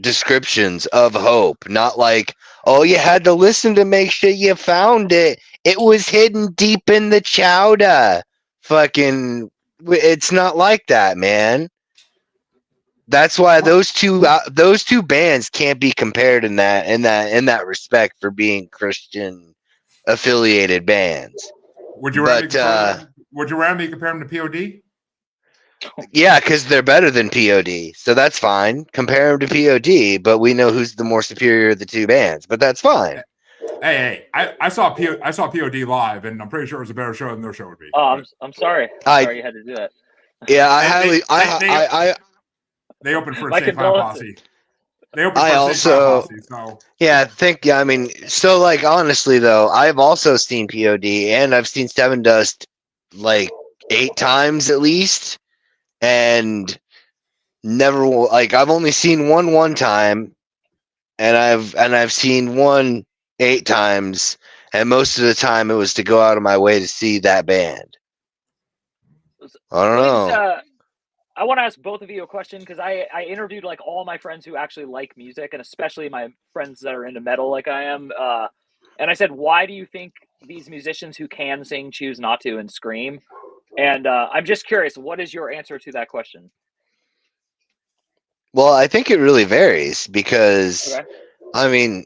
descriptions of hope, not like, oh, you had to listen to make sure you found it. It was hidden deep in the chowder. Fucking, it's not like that, man. That's why those two bands can't be compared in that respect for being Christian affiliated bands. Would you rather me compare them to POD? Yeah, because they're better than POD, so that's fine. Compare them to POD, but we know who's the more superior of the two bands, but that's fine. Hey, I saw POD live, and I'm pretty sure it was a better show than their show would be. Oh, I'm sorry. Sorry you had to do that. Yeah, they opened for My Insane Clown condolences. Posse. They opened for Insane Clown Posse, so I mean, so like honestly though, I've also seen POD and I've seen Sevendust like 8 times at least, and never like I've only seen one time, and I've seen one 8 times, and most of the time it was to go out of my way to see that band. I don't know. I want to ask both of you a question because I interviewed like all my friends who actually like music, and especially my friends that are into metal like I am. And I said, why do you think these musicians who can sing choose not to and scream? And I'm just curious, what is your answer to that question? Well, I think it really varies because I mean,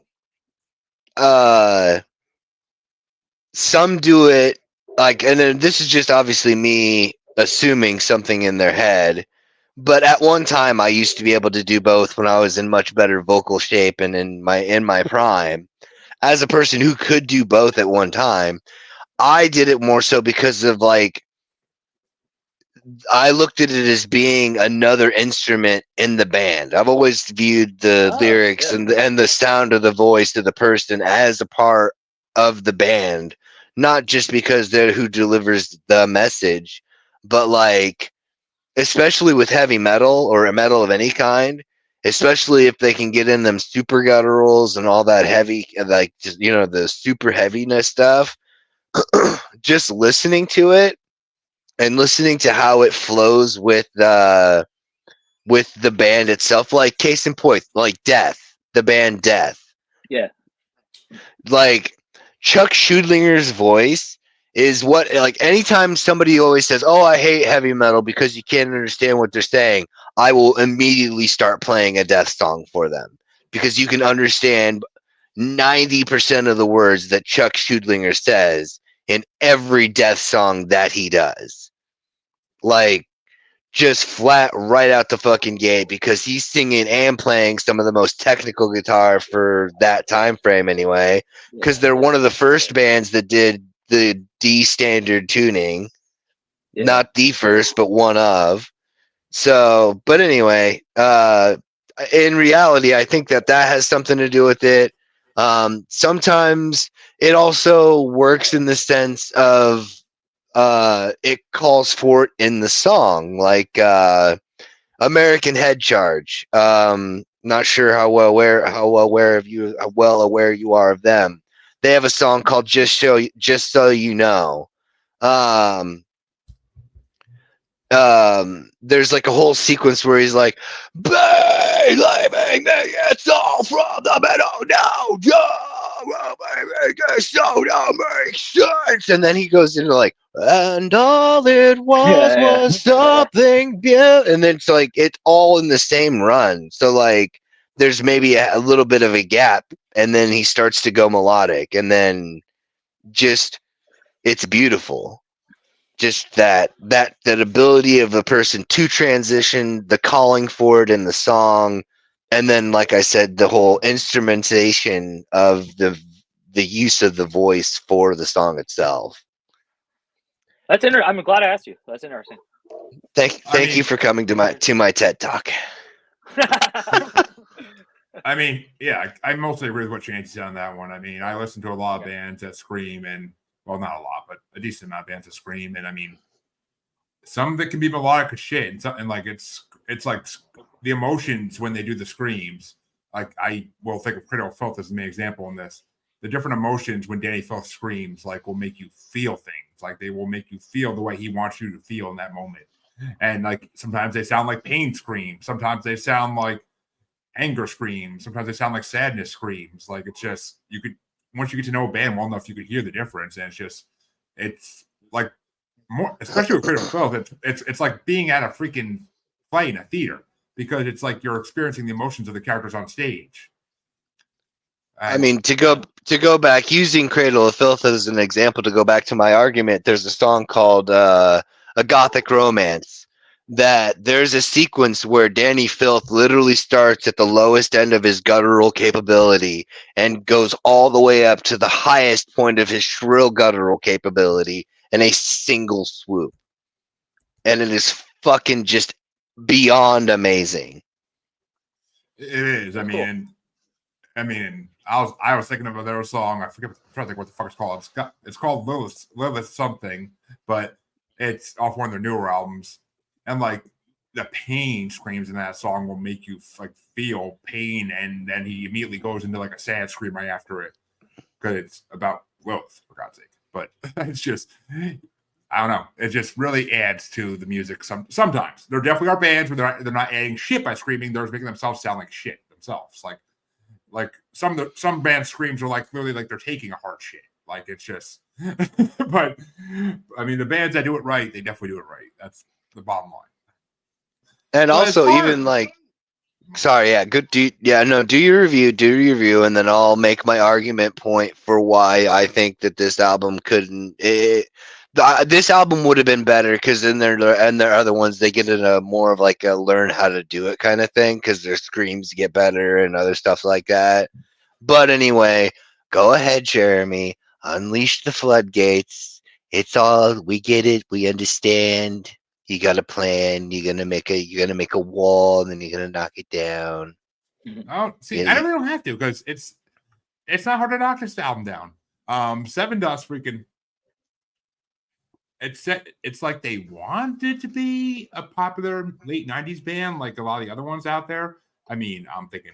some do it like, and then this is just obviously me assuming something in their head. But at one time, I used to be able to do both when I was in much better vocal shape and in my prime. As a person who could do both at one time, I did it more so because of like I looked at it as being another instrument in the band. I've always viewed the lyrics and the sound of the voice of the person as a part of the band, not just because they're who delivers the message, but like especially with heavy metal or a metal of any kind, especially if they can get in them super gutturals and all that heavy, like just, the super heaviness stuff. Just listening to it and listening to how it flows with the band itself, like case in point, like Death, the band Death. Yeah. Like Chuck Schudlinger's voice is what, like, anytime somebody always says, "Oh, I hate heavy metal because you can't understand what they're saying," I will immediately start playing a Death song for them because you can understand 90% of the words that Chuck Schudlinger says in every Death song that he does. Like, just flat right out the fucking gate because he's singing and playing some of the most technical guitar for that time frame anyway, because they're one of the first bands that did the D standard tuning. Not the first, but one of. So, but anyway, in reality, I think that has something to do with it. Sometimes it also works in the sense of it calls for it in the song, like American Head Charge. Not sure how well aware you are of them. They have a song called Just So You Know. There's like a whole sequence where he's like, blaming me, it's all from the middle now, so don't make sense. And then he goes into like, and all it was something beautiful. And then it's like, it's all in the same run. So like, there's maybe a little bit of a gap, and then he starts to go melodic, and then just, it's beautiful. Just that ability of the person to transition, the calling for it in the song, and then, like I said, the whole instrumentation of the use of the voice for the song itself. That's interesting. I'm glad I asked you. That's interesting. Thank you for coming to my TED Talk. I mean, yeah, I mostly agree with what Chancy said on that one. I mean, I listen to a lot of bands that scream, and well, not a lot, but a decent amount of bands that scream, and I mean, some of it can be melodic as shit, and like it's like the emotions when they do the screams. Like I will think of Cradle of Filth as the main example in this. The different emotions when Danny Filth screams, like, will make you feel things. Like they will make you feel the way he wants you to feel in that moment. And like sometimes they sound like pain screams, sometimes they sound like anger screams, sometimes they sound like sadness screams. Like it's just, you could, once you get to know a band well enough, you could hear the difference. And it's like more, especially with Cradle of Filth, it's like being at a freaking play in a theater, because it's like you're experiencing the emotions of the characters on stage. I mean, to go back, using Cradle of Filth as an example, to go back to my argument, there's a song called A Gothic Romance that there's a sequence where Danny Filth literally starts at the lowest end of his guttural capability and goes all the way up to the highest point of his shrill guttural capability in a single swoop. And it is fucking just beyond amazing. It is. That's cool. I was thinking of another song. I'm trying to think what the fuck it's called. It's called Lilith something, but it's off one of their newer albums. And like the pain screams in that song will make you like feel pain, and then he immediately goes into like a sad scream right after it because it's about Lilith, for God's sake. But it's just, I don't know. It just really adds to the music. Sometimes there definitely are bands where they're not adding shit by screaming. They're just making themselves sound like shit themselves. Like some band screams are like literally like they're taking a hard shit. Like it's just, but I mean the bands that do it right, they definitely do it right. That's the bottom line. And But also, even like, sorry, yeah, do your review, and then I'll make my argument point for why I think that this album couldn't. This album would have been better because then their other ones they get in a more of like a learn how to do it kind of thing because their screams get better and other stuff like that. But anyway, go ahead, Jeremy. Unleash the floodgates. It's all we get it. We understand. You got a plan. You're gonna make a wall, and then you're gonna knock it down. Oh, see, I really don't have to because it's not hard to knock this album down. Sevendust freaking. It's like they wanted to be a popular late '90s band, like a lot of the other ones out there. I mean, I'm thinking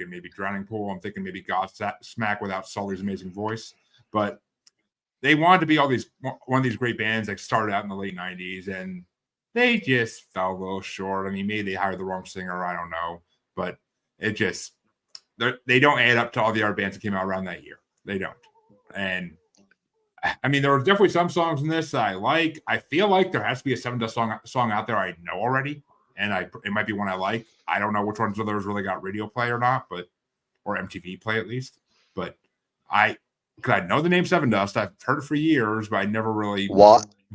maybe Drowning Pool. I'm thinking maybe Godsmack without Sully's amazing voice, but they wanted to be one of these great bands that started out in the late '90s, and they just fell a little short. I mean, maybe they hired the wrong singer. I don't know, but it just they don't add up to all the other bands that came out around that year. They don't, and I mean, there are definitely some songs in this I like. I feel like there has to be a Sevendust song out there I know already, and it might be one I like. I don't know which ones of those really got radio play or not, or MTV play at least. But because I know the name Sevendust, I've heard it for years, but I never really.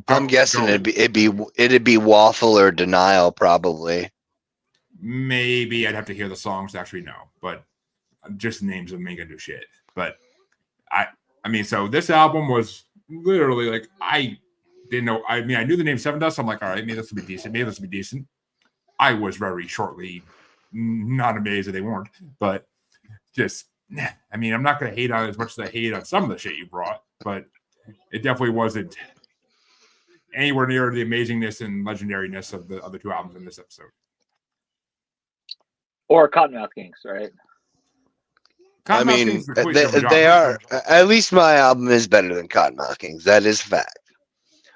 I'm guessing it'd be Waffle or Denial probably. Maybe I'd have to hear the songs to actually know, but just names of ain't gonna do shit. But I mean, so this album was literally like I didn't know. I mean, I knew the name Sevendust. I'm like, all right, maybe this will be decent. Maybe this will be decent. I was very shortly not amazed that they weren't, but just, I mean, I'm not going to hate on it as much as I hate on some of the shit you brought, but it definitely wasn't anywhere near the amazingness and legendariness of the other two albums in this episode. Or Cottonmouth Kings, right? I mean, they are. At least my album is better than Cottonmouth Kings. That is fact.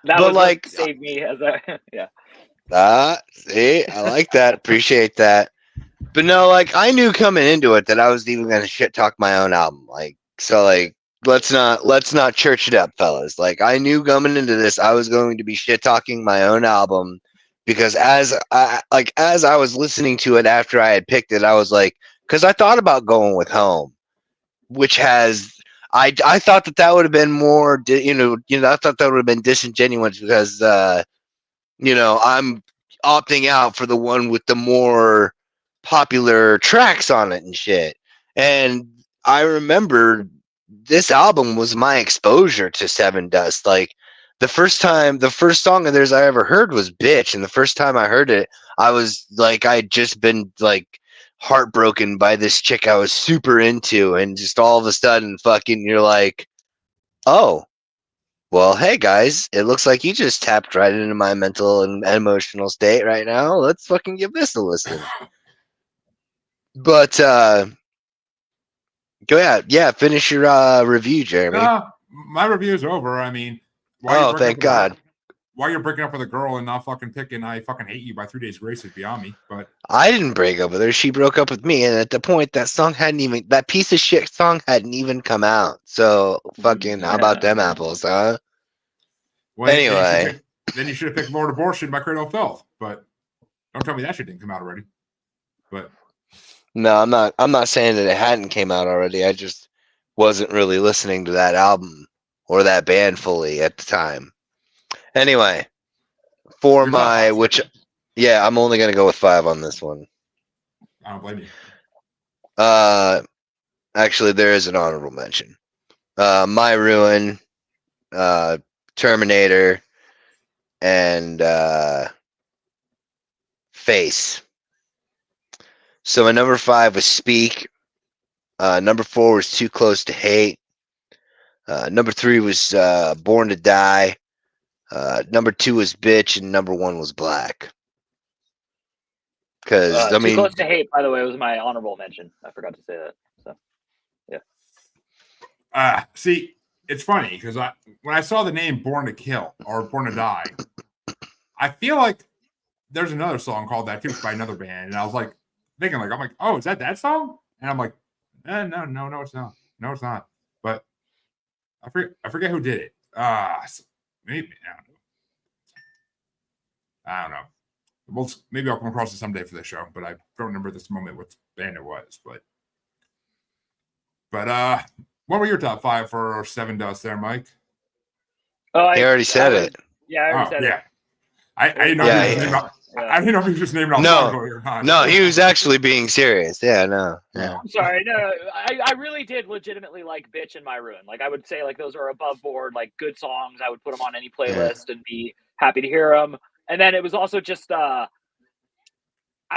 That was like saved me as a yeah. See, I like that. Appreciate that. But no, like I knew coming into it that I was even gonna shit talk my own album. Like, so like let's not church it up, fellas. Like I knew coming into this I was going to be shit talking my own album because as I was listening to it after I had picked it, I was like, because I thought about going with Home. Which has I thought that would have been more I thought that would have been disingenuous because I'm opting out for the one with the more popular tracks on it and shit. And I remember this album was my exposure to Sevendust. Like the first song of theirs I ever heard was Bitch, and the first time I heard it I was like I'd just been like heartbroken by this chick I was super into, and just all of a sudden fucking you're like, oh well, hey guys, it looks like you just tapped right into my mental and emotional state right now. Let's fucking give this a listen. But go ahead, yeah, finish your review, Jeremy. My review is over. I mean, thank God. Why you're breaking up with a girl and not fucking picking I fucking hate you by 3 Days Grace is beyond me. But I didn't break up with her. She broke up with me, and at the point that piece of shit song hadn't even come out. So fucking how about them apples, huh? Well, anyway, then you should have picked Lord Abortion by Cradle of Filth. But don't tell me that shit didn't come out already. But no, I'm not saying that it hadn't came out already. I just wasn't really listening to that album or that band fully at the time. Anyway, For Your top my, five. which, yeah, I'm only gonna go with 5 on this one. I don't blame you. Actually, there is an honorable mention. My Ruin, Terminator, and Face. So my number 5 was Speak. Number 4 was Too Close to Hate. Number 3 was Born to Die. Number 2 was Bitch, and number 1 was Black. Because I Too mean, Close to Hate, by the way, was my honorable mention. I forgot to say that. So see, it's funny because when I saw the name Born to Kill or Born to Die, I feel like there's another song called that too by another band. And I was like thinking, like, I'm like, oh, is that song? And I'm like, no, it's not. No, it's not. But I forget who did it. Maybe I don't know. Well, maybe I'll come across it someday for the show, but I don't remember this moment what band it was. But what were your top 5 for Sevendust there, Mike? he already said it. Yeah, I already said it. I didn't know Yeah, he was just naming I didn't know if he was just naming off songs or not. No, he was actually being serious. Yeah, no. Yeah. I'm sorry. No, I really did legitimately like Bitch and My Ruin. Like, I would say, like, those are above board, like, good songs. I would put them on any playlist and be happy to hear them. And then it was also just, I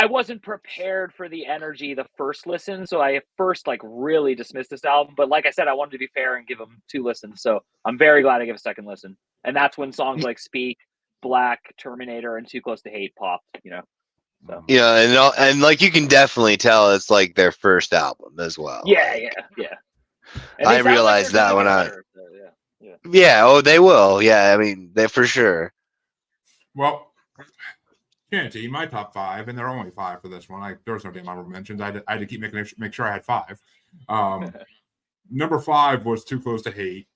wasn't prepared for the energy the first listen. So I first, like, really dismissed this album. But like I said, I wanted to be fair and give them 2 listens. So I'm very glad I gave a second listen. And that's when songs like Speak, Black, Terminator, and Too Close to Hate popped, you know? So. Yeah, and like you can definitely tell it's like their first album as well. Yeah. And I realized like that when better, oh, they will. Yeah, I mean, they for sure. Well, Chancy, my top 5, and there are only 5 for this one. There was no damn honorable mentions. I had to keep make sure I had 5. Number 5 was Too Close to Hate.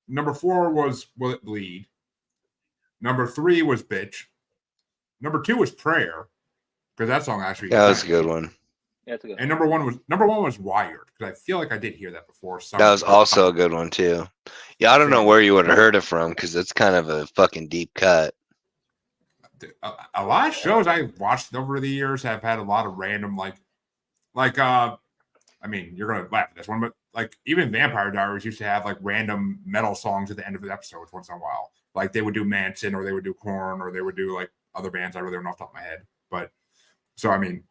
Number 4 was Will It Bleed. Number 3 was Bitch. Number 2 was Prayer, because that song actually. Yeah, that's a good one. Yeah, it's a good one. And number one was Wired, because I feel like I did hear that before. That was also a good one too. Yeah, I don't know where you would have heard it from because it's kind of a fucking deep cut. A lot of shows I watched over the years have had a lot of random I mean, you're gonna laugh at this one, but like even Vampire Diaries used to have like random metal songs at the end of the episodes once in a while. Like they would do Manson, or they would do Korn, or they would do like other bands I really don't know off the top of my head. But so I mean,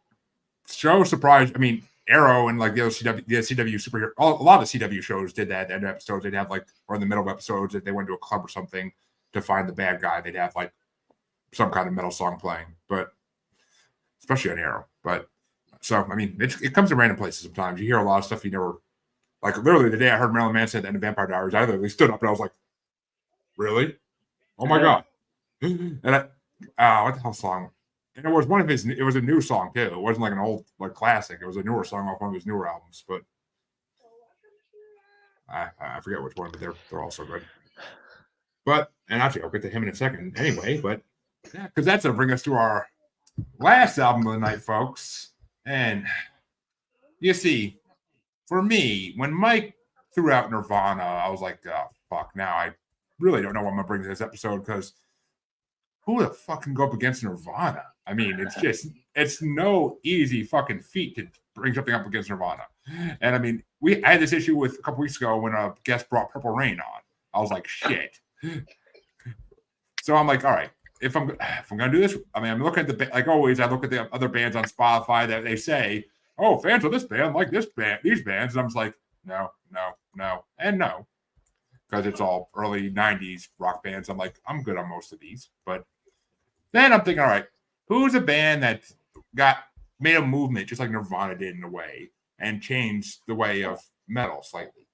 show surprise. I mean, Arrow and like the CW superhero, a lot of the CW shows did that. End of episodes, they'd have like, or in the middle of episodes, if they went to a club or something to find the bad guy, they'd have like some kind of metal song playing. But especially on Arrow. But so I mean, it comes in random places sometimes. You hear a lot of stuff you never like. Literally, the day I heard Marilyn Manson at the end of Vampire Diaries, I literally stood up and I was like, "Really? Oh my god!" And what the hell song? And it was one of his. It was a new song too. It wasn't like an old like classic. It was a newer song off one of his newer albums. But I forget which one. But they're all so good. But and actually, I'll get to him in a second. Anyway, but yeah, because that's gonna bring us to our last album of the night, folks. And you see, for me, when Mike threw out Nirvana, I was like, oh, fuck, now I really don't know what I'm going to bring to this episode, because who the fuck can go up against Nirvana? I mean, it's no easy fucking feat to bring something up against Nirvana. And I mean, I had this issue with a couple weeks ago when a guest brought Purple Rain on. I was like, shit. So I'm like, all right, if I'm gonna do this, I mean, I'm looking at like always, I look at the other bands on Spotify that they say, oh, fans of this band like this band, these bands, and I'm just like, no, and no, because it's all early '90s rock bands. I'm like, I'm good on most of these, but then I'm thinking, all right, who's a band that made a movement just like Nirvana did in a way and changed the way of metal slightly?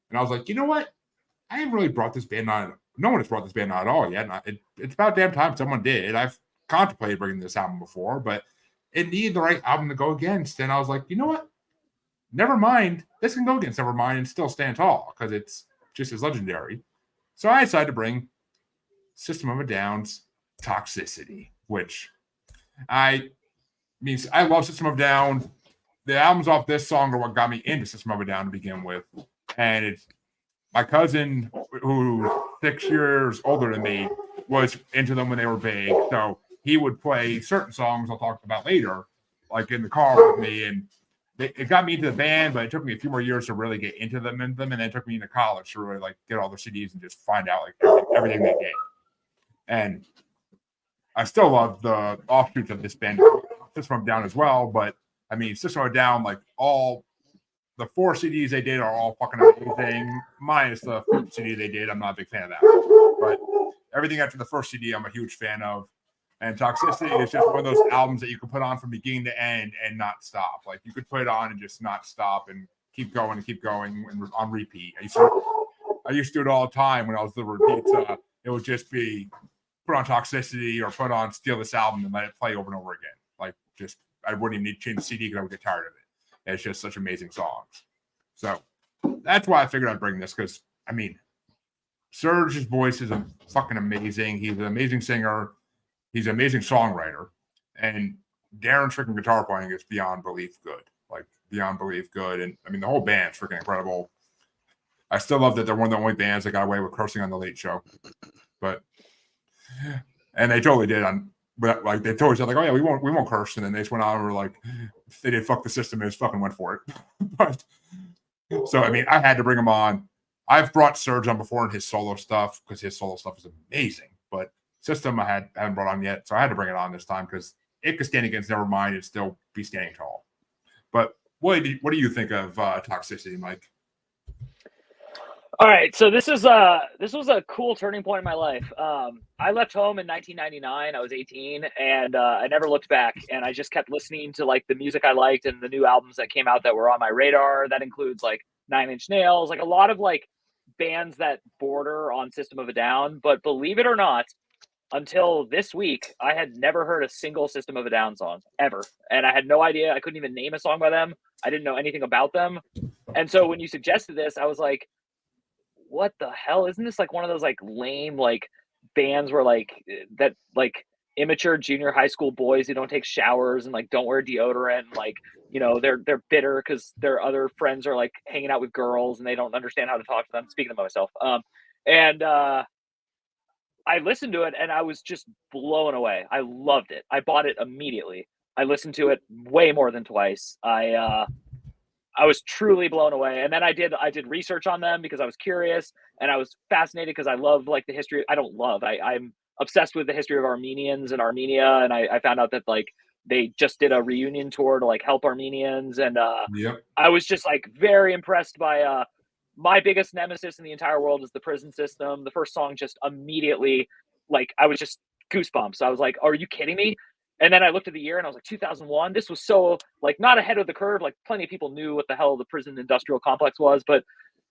And I was like, you know what? I haven't really brought this band on. No one has brought this band on at all yet. It's about damn time someone did. I've contemplated bringing this album before, but it needed the right album to go against. And I was like, you know what? Nevermind. This can go against Nevermind and still stand tall because it's just as legendary. So I decided to bring System of a Down's Toxicity, which I love System of a Down. The albums off this song are what got me into System of a Down to begin with. And it's my cousin, who's 6 years older than me, was into them when they were big. So he would play certain songs I'll talk about later, like in the car with me. And it got me into the band, but it took me a few more years to really get into them. And then it took me into college to really like get all the CDs and just find out like everything they did. And I still love the offshoots of this band, System of a Down as well. But I mean, System of a Down, like all the 4 CDs they did are all fucking amazing, minus the 5th CD they did. I'm not a big fan of that. But everything after the first CD, I'm a huge fan of. And Toxicity is just one of those albums that you can put on from beginning to end and not stop. Like you could put it on and just not stop and keep going and on repeat. I used to do it all the time when I was delivering pizza. It would just be put on Toxicity or put on Steal This Album and let it play over and over again. Like just I wouldn't even need to change the CD because I would get tired of it. It's just such amazing songs. So that's why I figured I'd bring this because, I mean, Serge's voice is fucking amazing. He's an amazing singer. He's an amazing songwriter. And Darren's freaking guitar playing is beyond belief good. Like, beyond belief good. And, I mean, the whole band's freaking incredible. I still love that they're one of the only bands that got away with cursing on The Late Show. And they totally did but like they totally said like, oh yeah, we won't curse, and then they just went on and were like, they did fuck the system and just fucking went for it. But so I mean, I had to bring him on. I've brought Serge on before in his solo stuff because his solo stuff is amazing. But System I haven't brought on yet, so I had to bring it on this time because it could stand against Nevermind and still be standing tall. But what do you think of Toxicity, Mike? All right, so this was a cool turning point in my life. I left home in 1999. I was 18, and I never looked back. And I just kept listening to like the music I liked and the new albums that came out that were on my radar. That includes like Nine Inch Nails, like a lot of like bands that border on System of a Down. But believe it or not, until this week, I had never heard a single System of a Down song ever, and I had no idea. I couldn't even name a song by them. I didn't know anything about them. And so when you suggested this, I was like, what the hell? Isn't this like one of those like lame like bands where like that like immature junior high school boys who don't take showers and like don't wear deodorant and, like, you know, they're bitter because their other friends are like hanging out with girls and they don't understand how to talk to them. Speaking of myself. And I listened to it and I was just blown away. I loved it. I bought it immediately. I listened to it way more than twice. I was truly blown away. And then I did research on them because I was curious and I was fascinated because I love like the history. I'm obsessed with the history of Armenians and Armenia. And I found out that like they just did a reunion tour to like help Armenians. And I was just like very impressed by my biggest nemesis in the entire world is the prison system. The first song just immediately, like, I was just goosebumps. I was like, are you kidding me? And then I looked at the year and I was like, 2001. This was so like not ahead of the curve. Like plenty of people knew what the hell the prison industrial complex was, but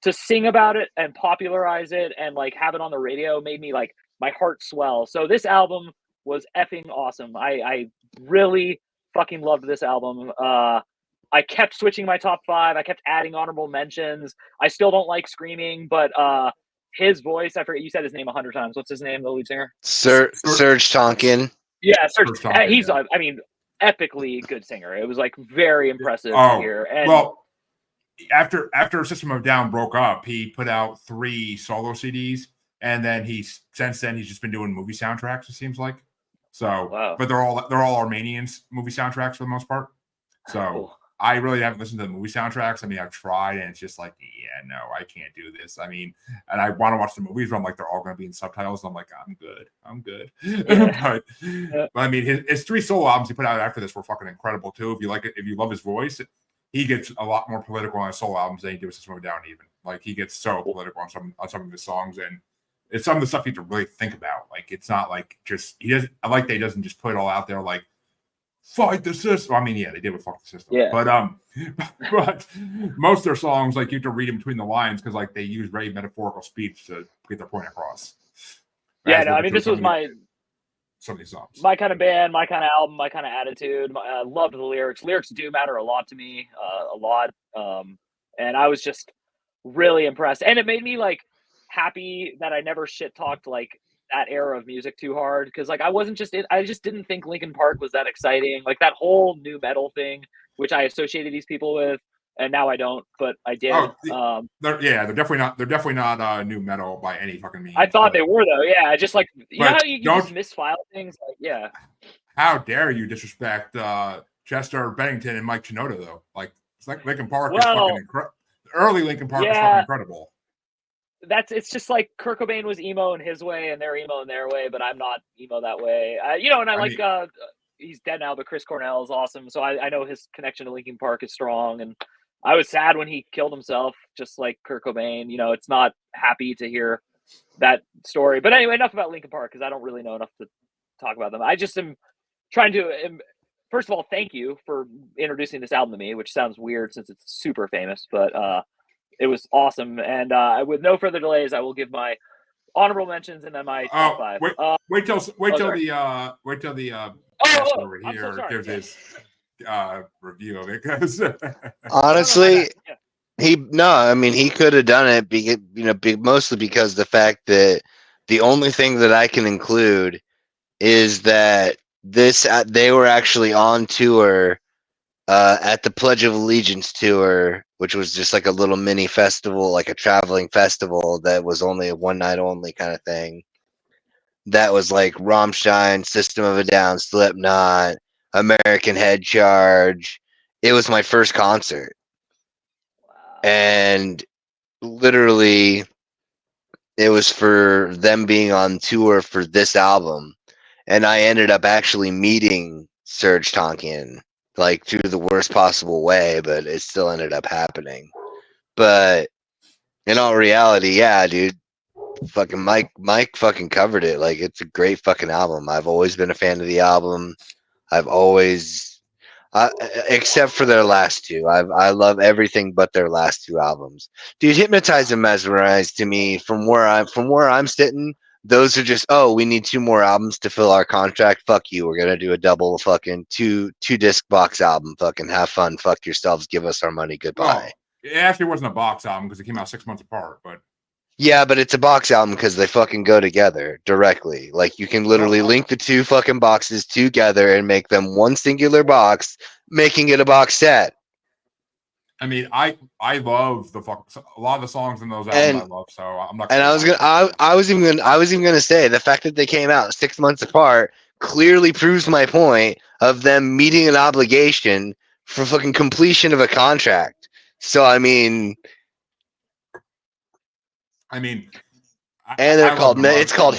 to sing about it and popularize it and like have it on the radio made me like my heart swell. So this album was effing awesome. I really fucking loved this album. I kept switching my top 5. I kept adding honorable mentions. I still don't like Screaming, but his voice, I forget, you said his name 100 times. What's his name, the lead singer? Serge Tonkin. Yeah, Serge. He's, I mean, epically good singer. It was like very impressive to hear. And well, after System of a Down broke up, he put out 3 solo CDs, and then since then he's just been doing movie soundtracks. It seems like so, wow. But they're all Armenian movie soundtracks for the most part. So cool. I really haven't listened to the movie soundtracks. I mean, I've tried, and it's just like, yeah, no, I can't do this. I mean, and I want to watch the movies, but I'm like, they're all going to be in subtitles. And I'm like, I'm good. Yeah. but I mean, his 3 solo albums he put out after this were fucking incredible too. If you like it, if you love his voice, he gets a lot more political on his solo albums than he did with System of a Down. Even like he gets so political on some of his songs, and it's some of the stuff you have to really think about. Like it's not like just he doesn't. I like that he doesn't just put it all out there like, fight the system. I mean, yeah, they did with fuck the system. Yeah. But most of their songs, like you have to read them between the lines because like they use very metaphorical speech to get their point across. Yeah, no, I mean this was some of these songs. My kind of band, my kind of album, my kind of attitude. I loved the lyrics. Lyrics do matter a lot to me, a lot. And I was just really impressed. And it made me like happy that I never shit talked like that era of music too hard, because like I just didn't think Linkin Park was that exciting. Like that whole new metal thing, which I associated these people with, and now I don't, but I did. They're definitely not new metal by any fucking means. I thought they were though. Yeah, just like you know how you can just misfile things. Like, yeah. How dare you disrespect Chester Bennington and Mike Shinoda though? Like it's like Linkin Park is fucking incredible. Early Linkin Park is fucking incredible. It's just like Kurt Cobain was emo in his way and they're emo in their way, but I'm not emo that way. He's dead now, but Chris Cornell is awesome. So I know his connection to Linkin Park is strong, and I was sad when he killed himself, just like Kurt Cobain. You know, it's not happy to hear that story. But anyway, enough about Linkin Park because I don't really know enough to talk about them. I just am trying to, first of all, thank you for introducing this album to me, which sounds weird since it's super famous, but it was awesome. And with no further delays, I will give my honorable mentions and then my top five. Wait till the over here gives his review of it because honestly, he could have done it, mostly because the fact that the only thing that I can include is that they were actually on tour at the Pledge of Allegiance tour, which was just like a little mini festival, like a traveling festival that was only a one night only kind of thing. That was like Rammstein, System of a Down, Slipknot, American Head Charge. It was my first concert. And literally, it was for them being on tour for this album. And I ended up actually meeting Serge Tankian, like through the worst possible way, but it still ended up happening. But in all reality, yeah, dude. Fucking Mike fucking covered it. Like, it's a great fucking album. I've always been a fan of the album. I've always, except for their last two. I love everything but their last two albums. Dude, Hypnotize and Mesmerize to me, from where I'm sitting, those are just, we need 2 more albums to fill our contract. Fuck you. We're gonna do a double fucking two disc box album. Fucking have fun. Fuck yourselves. Give us our money. Goodbye. Well, it actually wasn't a box album because it came out 6 months apart, but. Yeah, but it's a box album because they fucking go together directly. Like, you can literally link the 2 fucking boxes together and make them one singular box, making it a box set. I mean, I love a lot of the songs in those albums I love, so I'm not. And I was even gonna say the fact that they came out 6 months apart clearly proves my point of them meeting an obligation for fucking completion of a contract. So I mean. And they're it's called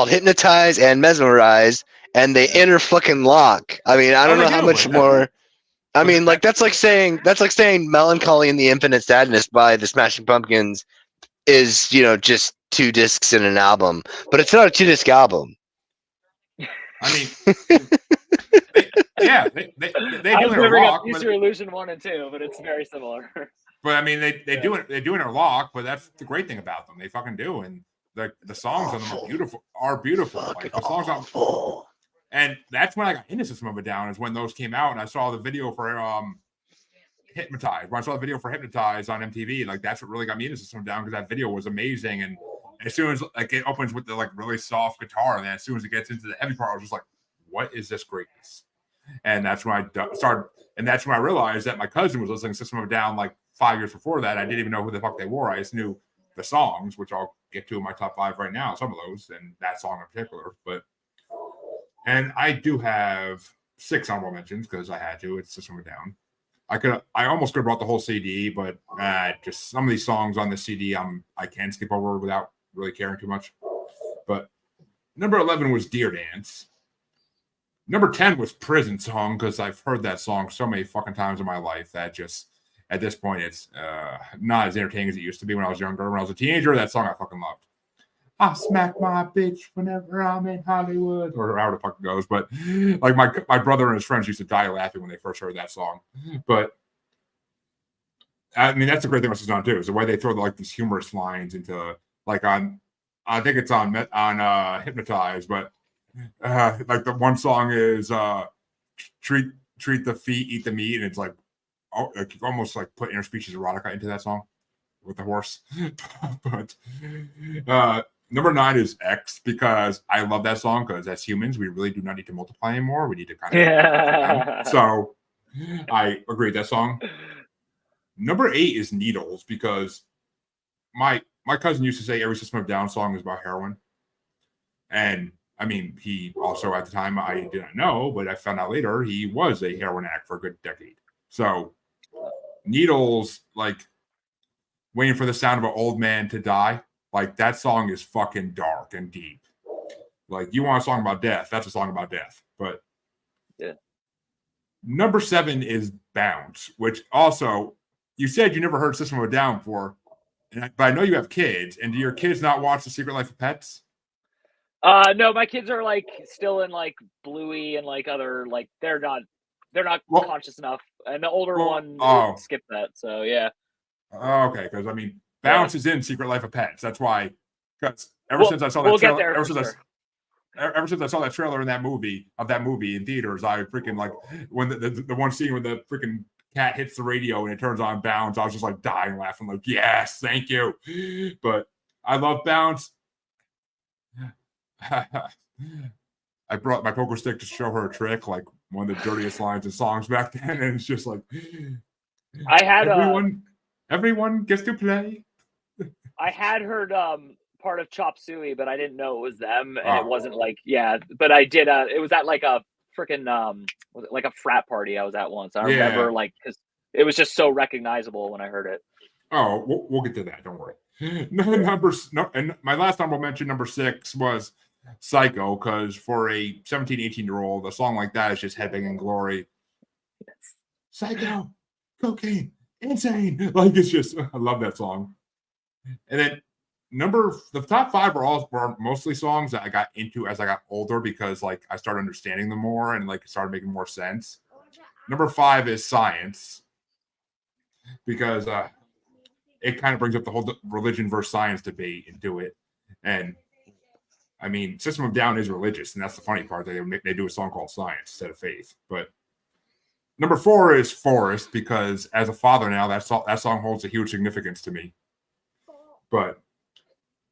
Hypnotize and Mesmerize, and they fucking lock. I mean, I don't know how much more. I mean, like that's like saying Melancholy and the Infinite Sadness by the Smashing Pumpkins is, just 2 discs in an album, but it's not a 2-disc album. I mean, they do interlock. User Illusion 1 and 2, but it's very similar. But I mean, they do interlock. But that's the great thing about them. They fucking do, and the songs on them are beautiful. Like the songs on, and that's when I got into System of a Down. Is when those came out, and I saw the video for Hypnotize. When I saw the video for Hypnotize on MTV, like that's what really got me into System of a Down because that video was amazing. And as soon as like it opens with the like really soft guitar, and then as soon as it gets into the heavy part, I was just like, "What is this greatness?" And that's when I started. And that's when I realized that my cousin was listening to System of a Down like 5 years before that. I didn't even know who the fuck they were. I just knew the songs, which I'll get to in my top 5 right now, some of those, and that song in particular. And I do have 6 honorable mentions because I had to. It's System of a Down. I almost could have brought the whole CD, but just some of these songs on the CD I can skip over without really caring too much. But number 11 was Deer Dance. Number 10 was Prison Song because I've heard that song so many fucking times in my life that just at this point it's not as entertaining as it used to be when I was younger. When I was a teenager, that song I fucking loved. I smack my bitch whenever I'm in Hollywood, or however the fuck it goes. But like my brother and his friends used to die laughing when they first heard that song. But I mean, that's the great thing about this song too, is the way they throw like these humorous lines into like I think it's on Hypnotize, but like the one song is treat the feet, eat the meat, and it's like almost like put interspecies erotica into that song with the horse. But number 9 is X because I love that song because as humans we really do not need to multiply anymore. We need to kind of so I agree with that song. Number 8 is Needles, because my cousin used to say every System of a Down song is about heroin. And I mean, he also at the time, I did not know, but I found out later he was a heroin addict for a good decade. So Needles, like Waiting for the Sound of an Old Man to Die, like that song is fucking dark and deep. Like you want a song about death, that's a song about death. But yeah. Number 7 is Bounce, which also, you said you never heard System of a Down before, but I know you have kids. And do your kids not watch The Secret Life of Pets? No, my kids are like still in like Bluey and like other like they're not conscious enough. And the older one skipped that. So yeah. Okay, because I mean, Bounce is in Secret Life of Pets. That's why. Because ever since I saw that trailer, ever since I saw that trailer in that movie in theaters, I freaking like when the one scene when the freaking cat hits the radio and it turns on Bounce, I was just like dying laughing, like, yes, thank you. But I love Bounce. I brought my poker stick to show her a trick, like one of the dirtiest lines in songs back then, and it's just like I had everyone gets to play. I had heard part of Chop Suey, but I didn't know it was them, and it wasn't like but I did. It was at like a freaking like a frat party I was at once. I remember like because it was just so recognizable when I heard it. Oh, we'll get to that. Don't worry. And my last honorable mention, number 6, was Psycho, because for a 17, 18-year-old, a song like that is just headbanging glory. Yes. Psycho, cocaine, insane. Like, it's just, I love that song. And then the top 5 were mostly songs that I got into as I got older, because like I started understanding them more and like it started making more sense. Number 5 is Science, because it kind of brings up the whole religion versus science debate into it. And I mean, System of a Down is religious, and that's the funny part. They do a song called Science instead of Faith. But number 4 is Forest, because as a father now, that song holds a huge significance to me. But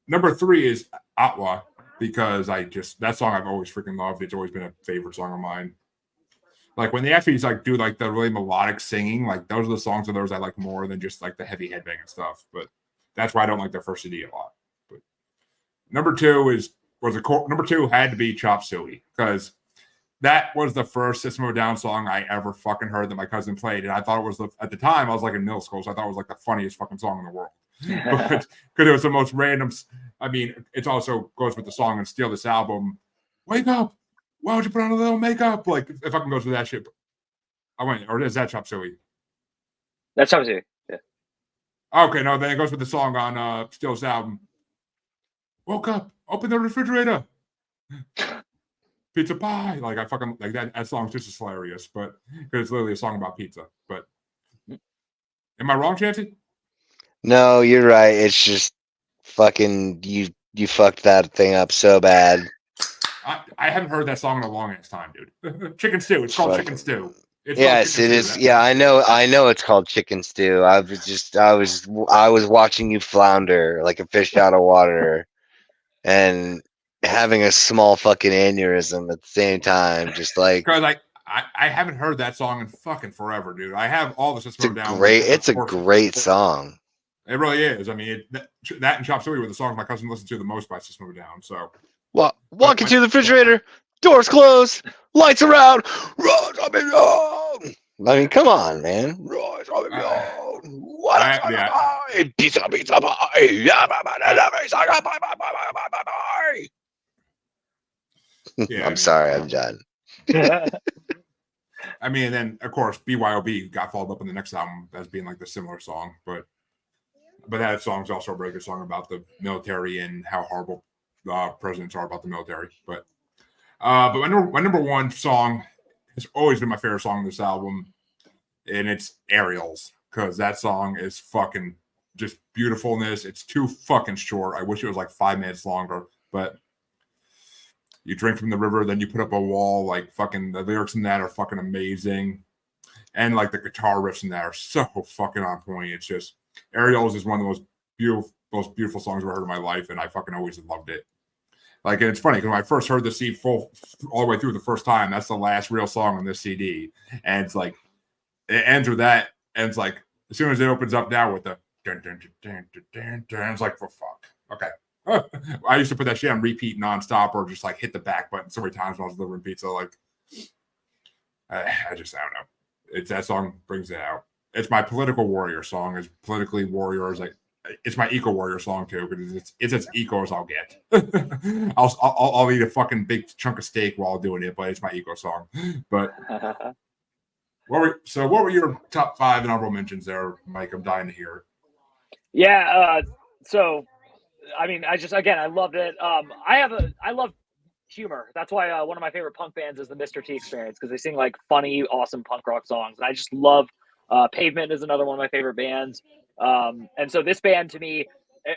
number 3 is Atwa, because that song I've always freaking loved. It's always been a favorite song of mine. Like when they actually like do like the really melodic singing, like those are the songs of theirs I like more than just like the heavy headbanging stuff. But that's why I don't like their first CD a lot. But number 2 had to be Chop Suey, because that was the first System of a Down song I ever fucking heard that my cousin played, and I thought it was at the time I was like in middle school, so I thought it was like the funniest fucking song in the world. But because it was the most random. I mean, it also goes with the song and Steal This Album. Wake up! Why would you put on a little makeup? Like, if I can go with that shit. Or is that Chop Suey? That's Chop Suey. Yeah. Okay, no, then it goes with the song on Steal This Album. Woke up, open the refrigerator. Pizza pie. Like, I fucking like that. That song's just as hilarious, but because it's literally a song about pizza. But am I wrong, Chancy? No, you're right. It's just fucking you fucked that thing up so bad. I haven't heard that song in a long ass time, dude. Chicken Stew. It's called Chicken Stew. Yes, it is. Yeah, I know it's called Chicken Stew. I was watching you flounder like a fish out of water and having a small fucking aneurysm at the same time, just like because I haven't heard that song in fucking forever, dude. I have all the System of a Down. It's a great song. It really is. I mean, that and Chop Suey were the songs my cousin listened to the most by System of a Down. So, walking to the refrigerator, doors closed, lights are out. Rise up and down. I mean, come on, man. Rise up and down. Pizza pie. Yeah, I'm sorry, I'm done. I mean, and then of course BYOB got followed up in the next album as being like the similar song, but that song's also a very good song about the military and how horrible presidents are about the military. But my number 1 song has always been my favorite song on this album, and it's Aerials, because that song is fucking just beautifulness. It's too fucking short. I wish it was like 5 minutes longer, but you drink from the river, then you put up a wall. Like fucking the lyrics in that are fucking amazing, and like the guitar riffs in that are so fucking on point. It's just Aerials is one of the most beautiful songs I've ever heard in my life, and I fucking always loved it. Like, and it's funny because when I first heard the CD all the way through the first time, that's the last real song on this CD, and it's like it ends with that, and it's like as soon as it opens up now with the dun, dun, dun, dun, dun, dun, it's like, for fuck. Okay. I used to put that shit on repeat nonstop or just like hit the back button so many times when I was delivering pizza. Like, I don't know. It's that song brings it out. It's my political warrior song. It's politically warriors. Like, it's my eco warrior song too because it's as eco as I'll get. I'll eat a fucking big chunk of steak while doing it, but it's my eco song. But what were your top 5 honorable mentions there, Mike? I'm dying to hear. Yeah. So, I mean, I loved it. I love humor. That's why one of my favorite punk bands is the Mr. T Experience because they sing like funny, awesome punk rock songs. And I just love Pavement is another one of my favorite bands. And so this band to me,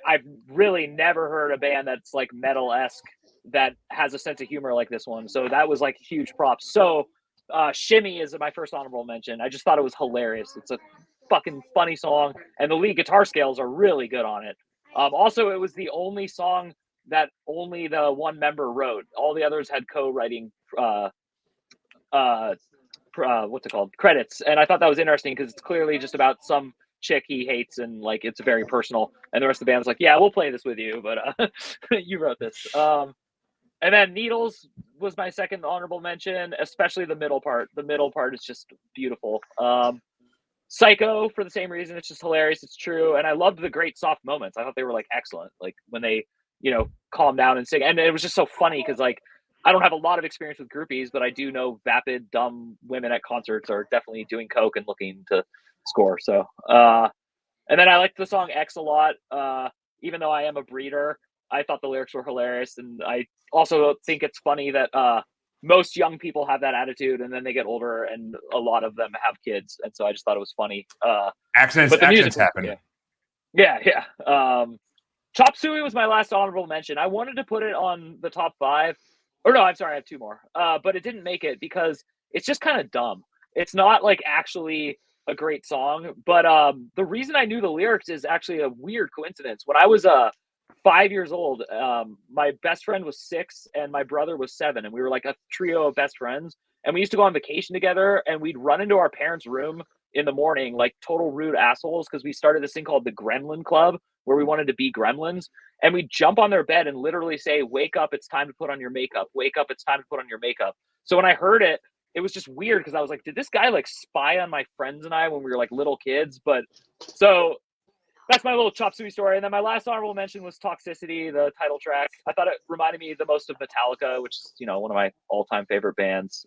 I've really never heard a band that's like metal-esque that has a sense of humor like this one. So that was like huge props. So Shimmy is my first honorable mention. I just thought it was hilarious. It's a fucking funny song, and the lead guitar scales are really good on it. Also, it was the only song that only the one member wrote. All the others had co-writing what's it called, credits, and I thought that was interesting because it's clearly just about some chick he hates and like it's very personal, and the rest of the band's like, yeah, we'll play this with you, but you wrote this. And then Needles was my second honorable mention, especially the middle part. The middle part is just beautiful. Psycho for the same reason. It's just hilarious. It's true. And I loved the great soft moments. I thought they were like excellent. Like when they, calm down and sing. And it was just so funny because like I don't have a lot of experience with groupies, but I do know vapid, dumb women at concerts are definitely doing coke and looking to score. So, and then I liked the song X a lot. Even though I am a breeder, I thought the lyrics were hilarious. And I also think it's funny that most young people have that attitude and then they get older and a lot of them have kids. And so I just thought it was funny. Accents happen. Yeah. Chop Suey was my last honorable mention. I wanted to put it on the top 5. Or no, I'm sorry, I have 2 more. But it didn't make it because it's just kind of dumb. It's not like actually a great song. But the reason I knew the lyrics is actually a weird coincidence. When I was 5 years old, my best friend was 6 and my brother was 7. And we were like a trio of best friends. And we used to go on vacation together and we'd run into our parents' room in the morning like total rude assholes because we started this thing called the Gremlin Club where we wanted to be gremlins, and we'd jump on their bed and literally say, wake up, it's time to put on your makeup. Wake up, it's time to put on your makeup. So when I heard it, it was just weird because I was like, did this guy like spy on my friends and I when we were like little kids? But so that's my little Chop Suey story. And then my last honorable mention was Toxicity, the title track. I thought it reminded me the most of Metallica, which is, one of my all-time favorite bands.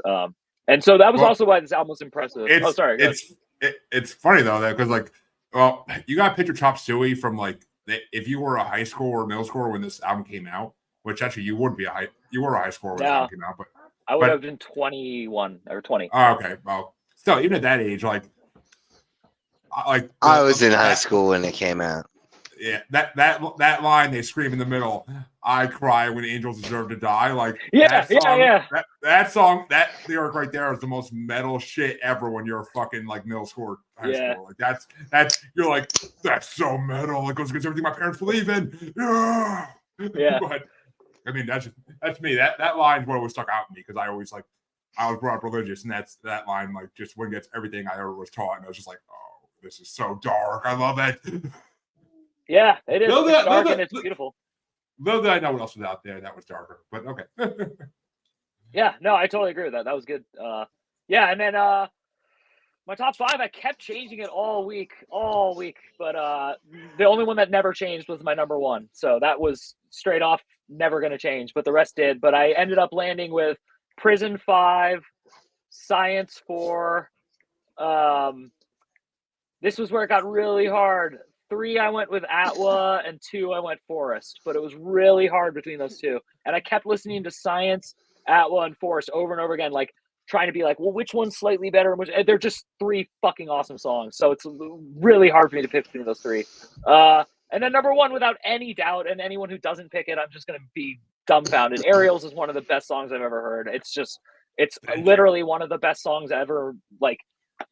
And so that was also why this album was impressive. It's funny though, that because like, well, you got to picture Chop Suey from like if you were a high school or middle schooler when this album came out, which actually you wouldn't be you were a high schooler when this album came out, but I would have been 21 or 20. Oh, okay. Well, still, even at that age, I was in high school when it came out. Yeah, that line they scream in the middle, I cry when angels deserve to die. Like that song, that lyric right there is the most metal shit ever when you're a fucking like middle school or high school. Like that's you're like, that's so metal. It goes against everything my parents believe in. Yeah. But I mean that's me. That line is what was stuck out in me because I always I was brought up religious, and that line like just when gets everything I ever was taught, and I was just like, oh, this is so dark. I love it. Yeah, it is. It's dark and it's beautiful. Though I know what else was out there that was darker, but okay. Yeah, no, I totally agree with that. That was good. And then my top 5, I kept changing it all week. But the only one that never changed was my number 1. So that was straight off never going to change, but the rest did. But I ended up landing with Prison 5, Science 4. This was where it got really hard. 3, I went with Atwa, and 2, I went Forest. But it was really hard between those 2. And I kept listening to Science, Atwa, and Forest over and over again, like trying to be like, well, which one's slightly better? And they're just 3 fucking awesome songs. So it's really hard for me to pick between those 3. And then number 1, without any doubt, and anyone who doesn't pick it, I'm just going to be dumbfounded. Aerials is one of the best songs I've ever heard. It's literally one of the best songs ever, like,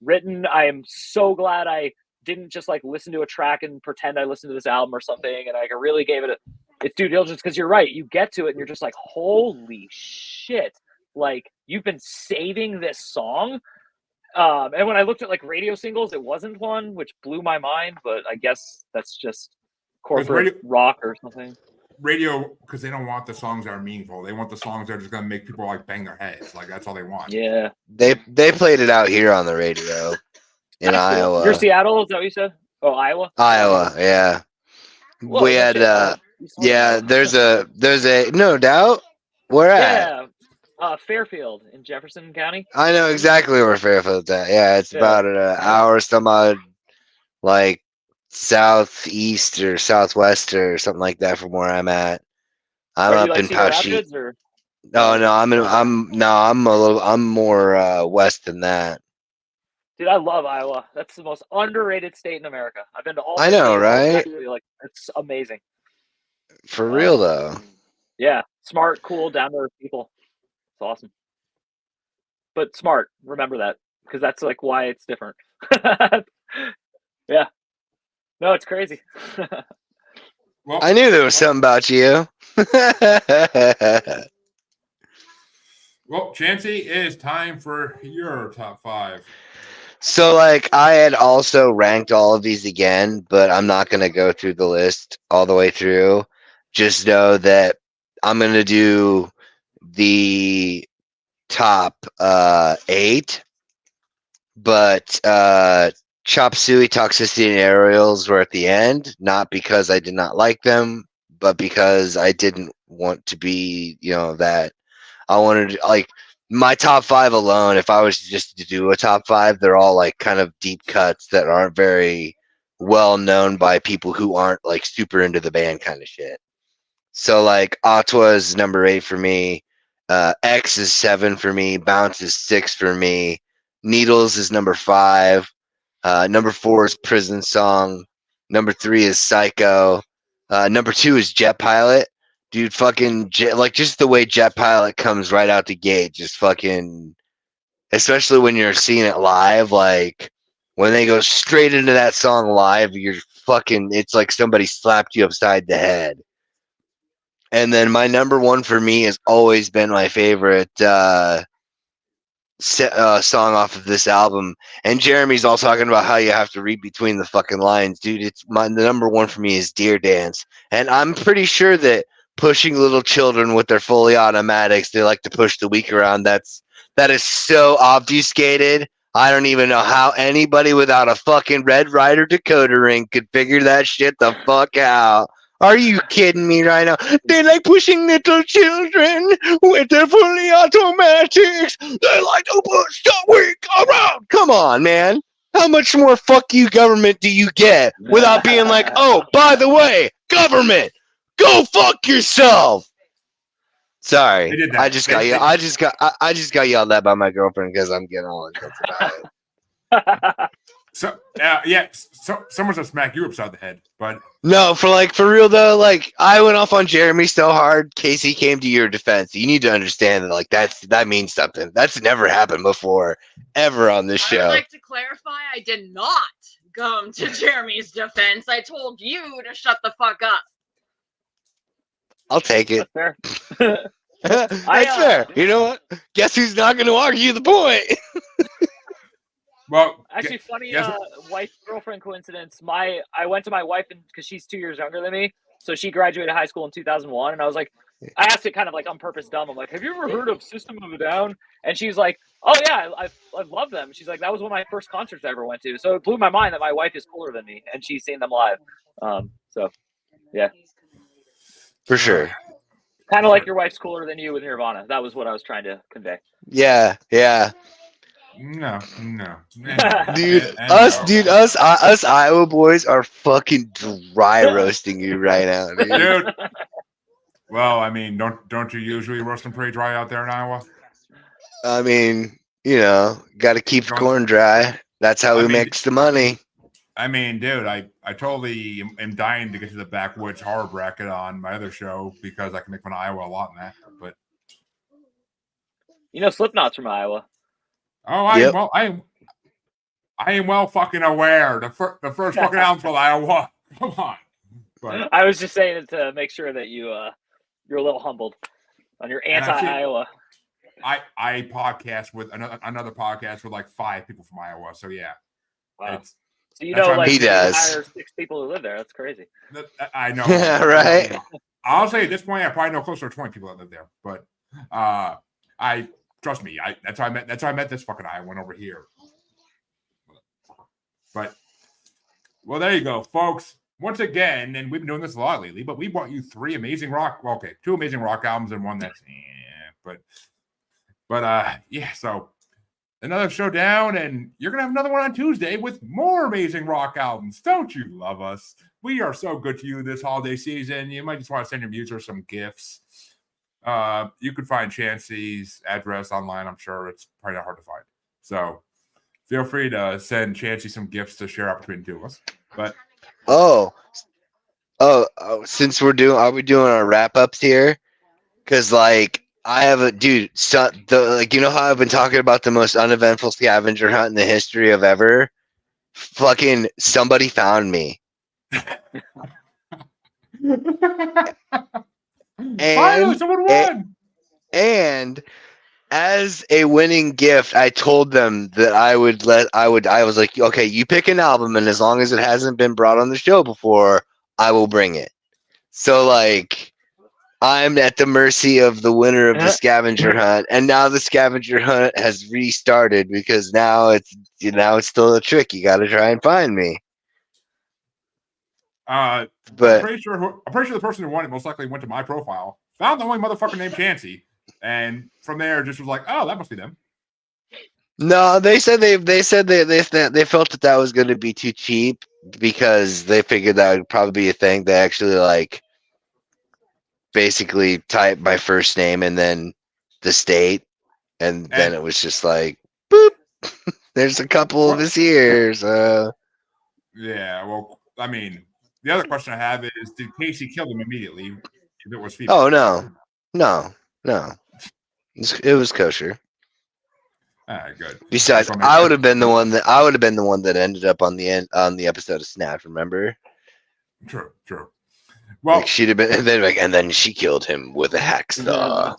written. I am so glad I didn't just like listen to a track and pretend I listened to this album or something, and I really gave it its due diligence, because you're right, you get to it and you're just like, holy shit, like you've been saving this song And when I looked at like radio singles, it wasn't one, which blew my mind. But I guess that's just corporate rock or something. Radio, because they don't want the songs that are meaningful. They want the songs that are just gonna make people like bang their heads. Like that's all they want. Yeah. They played it out here on the radio in Iowa. Cool. You're Seattle, is that what you said? Oh, Iowa. Iowa, yeah. Whoa, we had yeah. There's a no doubt. Where at? Yeah. Fairfield in Jefferson County. I know exactly where Fairfield's at. Yeah, it's about an hour, some odd, like southeast or southwest or something like that from where I'm at. I'm up in Pauchy. No, I'm more west than that. Dude, I love Iowa. That's the most underrated state in America. I've been to all. I know, right? Like, it's amazing. For real though. Yeah, smart, cool, down to earth people. It's awesome. But smart. Remember that, because that's like why it's different. Yeah. No, it's crazy. Well, I knew there was something about you. Well, Chancy, it is time for your top 5. So, like, I had also ranked all of these again, but I'm not going to go through the list all the way through. Just know that I'm going to do the top 8, but Chop Suey, Toxicity, and Aerials were at the end, not because I did not like them, but because I didn't want to be, that I wanted to, like, my top 5 alone, if I was just to do a top 5, they're all like kind of deep cuts that aren't very well known by people who aren't like super into the band kind of shit. So like Ottawa is number 8 for me. X is 7 for me. Bounce is 6 for me. Needles is number 5. Number 4 is Prison Song. Number 3 is Psycho. Number 2 is Jet Pilot. Dude, fucking, like, just the way Jet Pilot comes right out the gate, just fucking, especially when you're seeing it live, like, when they go straight into that song live, you're fucking, it's like somebody slapped you upside the head. And then my number 1 for me has always been my favorite song off of this album. And Jeremy's all talking about how you have to read between the fucking lines. Dude, the number 1 for me is Deer Dance. And I'm pretty sure that pushing little children with their fully automatics, they like to push the weak around. That is so obfuscated. I don't even know how anybody without a fucking Red Ryder decoder ring could figure that shit the fuck out. Are you kidding me right now? They like pushing little children with their fully automatics. They like to push the weak around. Come on, man. How much more fuck you government do you get without being like, oh, by the way, government, go fuck yourself. Sorry, I just got yelled at by my girlfriend because I'm getting all intense about it. So someone's gonna smack you upside the head, but no, for real though, like I went off on Jeremy so hard. Casey came to your defense. You need to understand that, like that means something. That's never happened before, ever on this show. I'd like to clarify, I did not come to Jeremy's defense. I told you to shut the fuck up. I'll take it. That's fair. That's fair. You know what? Guess who's not going to argue the point? Well, actually, funny wife-girlfriend coincidence. I went to my wife because she's 2 years younger than me, so she graduated high school in 2001, and I was like, I asked it kind of like on purpose, dumb. I'm like, have you ever heard of System of a Down? And she's like, oh yeah, I love them. She's like, that was one of my first concerts I ever went to. So it blew my mind that my wife is cooler than me, and she's seen them live. So yeah, for sure. Kind of like your wife's cooler than you with Nirvana. That was what I was trying to convey. Yeah. No. Dude, us Iowa boys are fucking dry roasting you right now, dude. Well, I mean, don't you usually roast them pretty dry out there in Iowa? I mean, got to keep the corn dry. That's how we mix the money. I mean, dude, I totally am dying to get to the backwoods horror bracket on my other show because I can make fun of Iowa a lot in that. But Slipknot's from Iowa. Oh, I am well fucking aware. The first fucking album's called Iowa. Come on. But I was just saying it to make sure that you're a little humbled on your anti-Iowa. I podcast with another podcast with like 5 people from Iowa. So yeah, Wow. it's So you that's know, how like He the does. entire 6 people who live there. That's crazy. I know. Yeah, right. I'll say at this point, I probably know closer to 20 people that live there. But I trust me. That's how I met this fucking Iowan over here. But well, there you go, folks. Once again, and we've been doing this a lot lately, but we brought you 2 amazing rock albums and one that's yeah. So another showdown, and you're gonna have another one on Tuesday with more amazing rock albums. Don't you love us? We are so good to you this holiday season. You might just want to send your musers some gifts. You can find Chancy's address online. I'm sure it's probably not hard to find. So feel free to send Chancy some gifts to share out between the 2 of us. But Since are we doing our wrap ups here? Because like I have a dude, you know how I've been talking about the most uneventful scavenger hunt in the history of ever. Fucking somebody found me, finally someone won. and as a winning gift, I told them that I was like, okay, you pick an album, and as long as it hasn't been brought on the show before, I will bring it. So like, I'm at the mercy of the winner of the scavenger hunt, and now the scavenger hunt has restarted because now it's still a trick. You got to try and find me. But I'm pretty sure the person who won it most likely went to my profile, found the only motherfucker named Chancy, and from there just was like, oh, that must be them. No, they said they felt that was going to be too cheap because they figured that would probably be a thing. They actually like basically type my first name and then the state, and then it was just like, boop. There's a couple of us here. So yeah, well, I mean, the other question I have is, did Casey kill them immediately if it was female? Oh no. It was kosher. All right, good. Besides, I would have been the one that ended up on the episode of Snatch. Remember? True. Well, like she'd have been, and then she killed him with a hacksaw.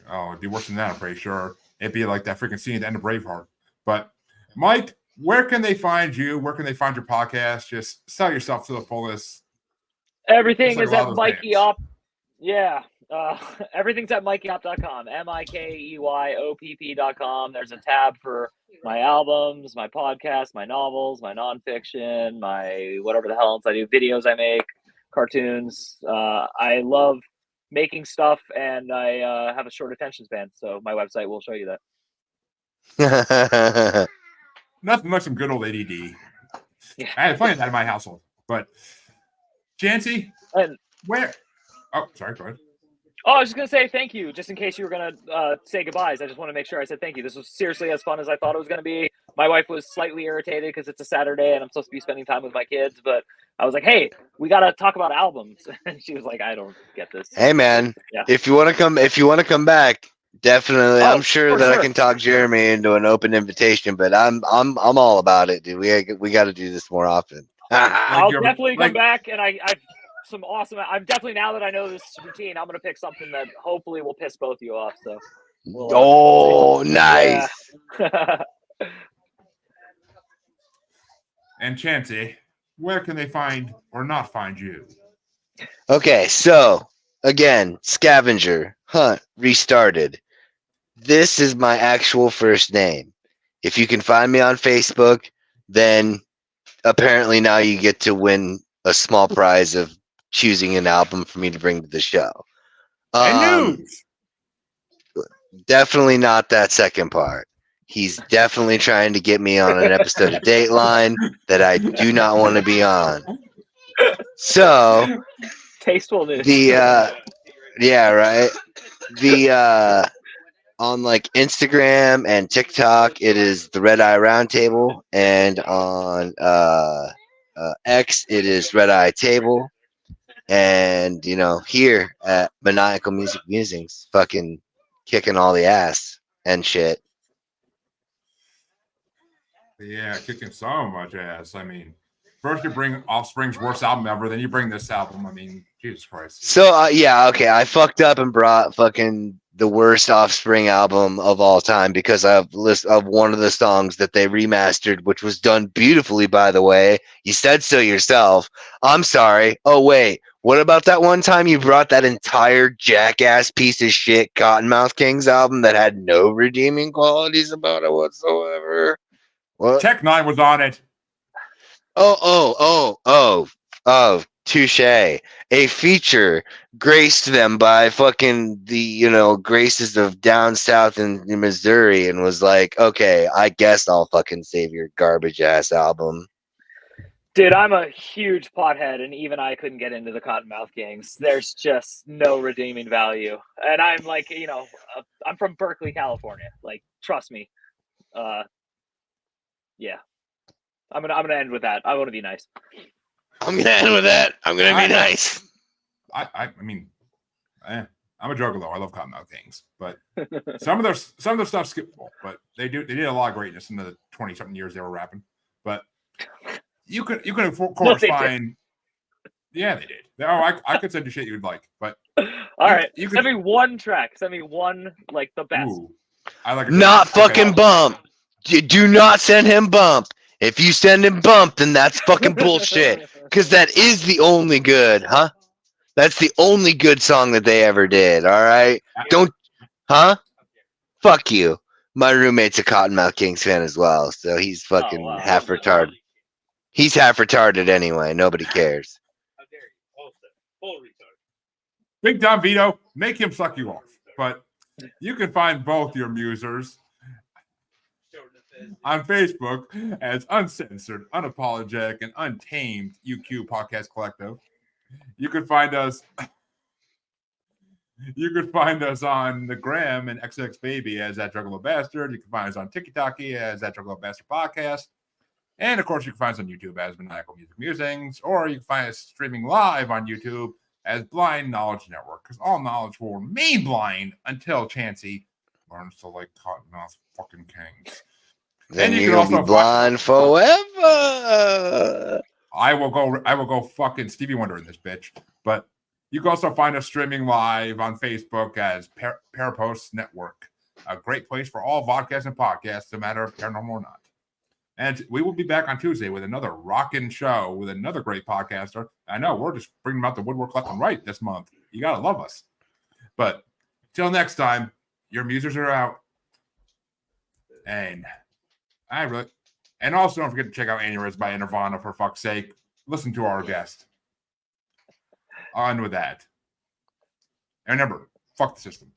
Oh, it'd be worse than that. I'm pretty sure it'd be like that freaking scene at the end of Braveheart. But Mike, where can they find you? Where can they find your podcast? Just sell yourself to the fullest. Everything is at Mikey Op. Yeah. Everything's at MikeyOpp.com. MikeyOpp.com. There's a tab for my albums, my podcast, my novels, my nonfiction, my whatever the hell else I do, videos I make, cartoons. I love making stuff, and I have a short attention span, so my website will show you that. Nothing like some good old ADD. Yeah. I had plenty of that in my household. But Chancy, where? Oh, sorry, go ahead. Oh, I was just going to say thank you, just in case you were going to say goodbyes. I just want to make sure I said thank you. This was seriously as fun as I thought it was going to be. My wife was slightly irritated because it's a Saturday and I'm supposed to be spending time with my kids, but I was like, hey, we got to talk about albums. And she was like, I don't get this. Hey, man, if you want to come back, definitely. I'm sure that I can talk Jeremy into an open invitation, but I'm all about it, dude. We got to do this more often. I'll definitely come back, and I've some awesome. I'm definitely, now that I know this routine, I'm gonna pick something that hopefully will piss both of you off. So, nice. Yeah. And Chancy, where can they find or not find you? Okay, so again, scavenger hunt restarted. This is my actual first name. If you can find me on Facebook, then apparently now you get to win a small prize of choosing an album for me to bring to the show. And news. Definitely not that second part. He's definitely trying to get me on an episode of Dateline that I do not want to be on. So tasteful news. Yeah, right. On like Instagram and TikTok, it is the Red Eye Roundtable, and on X, it is Red Eye Table. And here at Maniacal Music Musings, fucking kicking all the ass and shit. Yeah, kicking so much ass. I mean, first you bring Offspring's worst album ever, then you bring this album. I mean, Jesus Christ. So okay, I fucked up and brought fucking the worst Offspring album of all time because of one of the songs that they remastered, which was done beautifully, by the way. You said so yourself. I'm sorry. Oh, wait. What about that one time you brought that entire jackass piece of shit Cottonmouth Kings album that had no redeeming qualities about it whatsoever? What? Tech Nine was on it. Oh, touche. A feature graced them by fucking the, graces of down south in Missouri and was like, okay, I guess I'll fucking save your garbage ass album. Dude, I'm a huge pothead, and even I couldn't get into the Cottonmouth Kings. There's just no redeeming value. And I'm like, I'm from Berkeley, California. Like, trust me. Yeah. I'm gonna end with that. I want to be nice. I'm gonna end with that. I'm gonna be nice. I mean, I'm a juggalo. I love Cottonmouth Kings, but some of their stuff's skippable. But they did a lot of greatness in the 20-something years they were rapping. But you could of course find. Yeah, they did. I could send you shit you'd like, but all right. Send me one track. Send me one, like the best. Ooh, I like not fucking Bump. Do not send him Bump. If you send him Bump, then that's fucking bullshit. Because that is the only good, huh? That's the only good song that they ever did. All right, Fuck you. My roommate's a Cottonmouth Kings fan as well, so he's fucking half retarded. He's half retarded anyway. Nobody cares. How dare you? Full retard. Big Don Vito, make him suck you off. But you can find both your musers on Facebook as Uncensored, Unapologetic, and Untamed UQ Podcast Collective. You can find us. You can find us on the Gram and XX Baby as that Juggalo Bastard. You can find us on TikTok as that Juggalo Bastard Podcast. And of course, you can find us on YouTube as Maniacal Music Musings, or you can find us streaming live on YouTube as Blind Knowledge Network, because all knowledge will remain blind until Chancy learns to like Cottonmouth fucking Kings. Then you're gonna be blind forever. I will go fucking Stevie Wonder in this bitch. But you can also find us streaming live on Facebook as Parapost Network, a great place for all vodcasts and podcasts, no matter if paranormal or not. And we will be back on Tuesday with another rockin' show with another great podcaster. I know we're just bringing them out the woodwork left and right this month. You gotta love us. But till next time, your musers are out. And also don't forget to check out Aneurysm by Nirvana, for fuck's sake. Listen to our guest. On with that. And remember, fuck the system.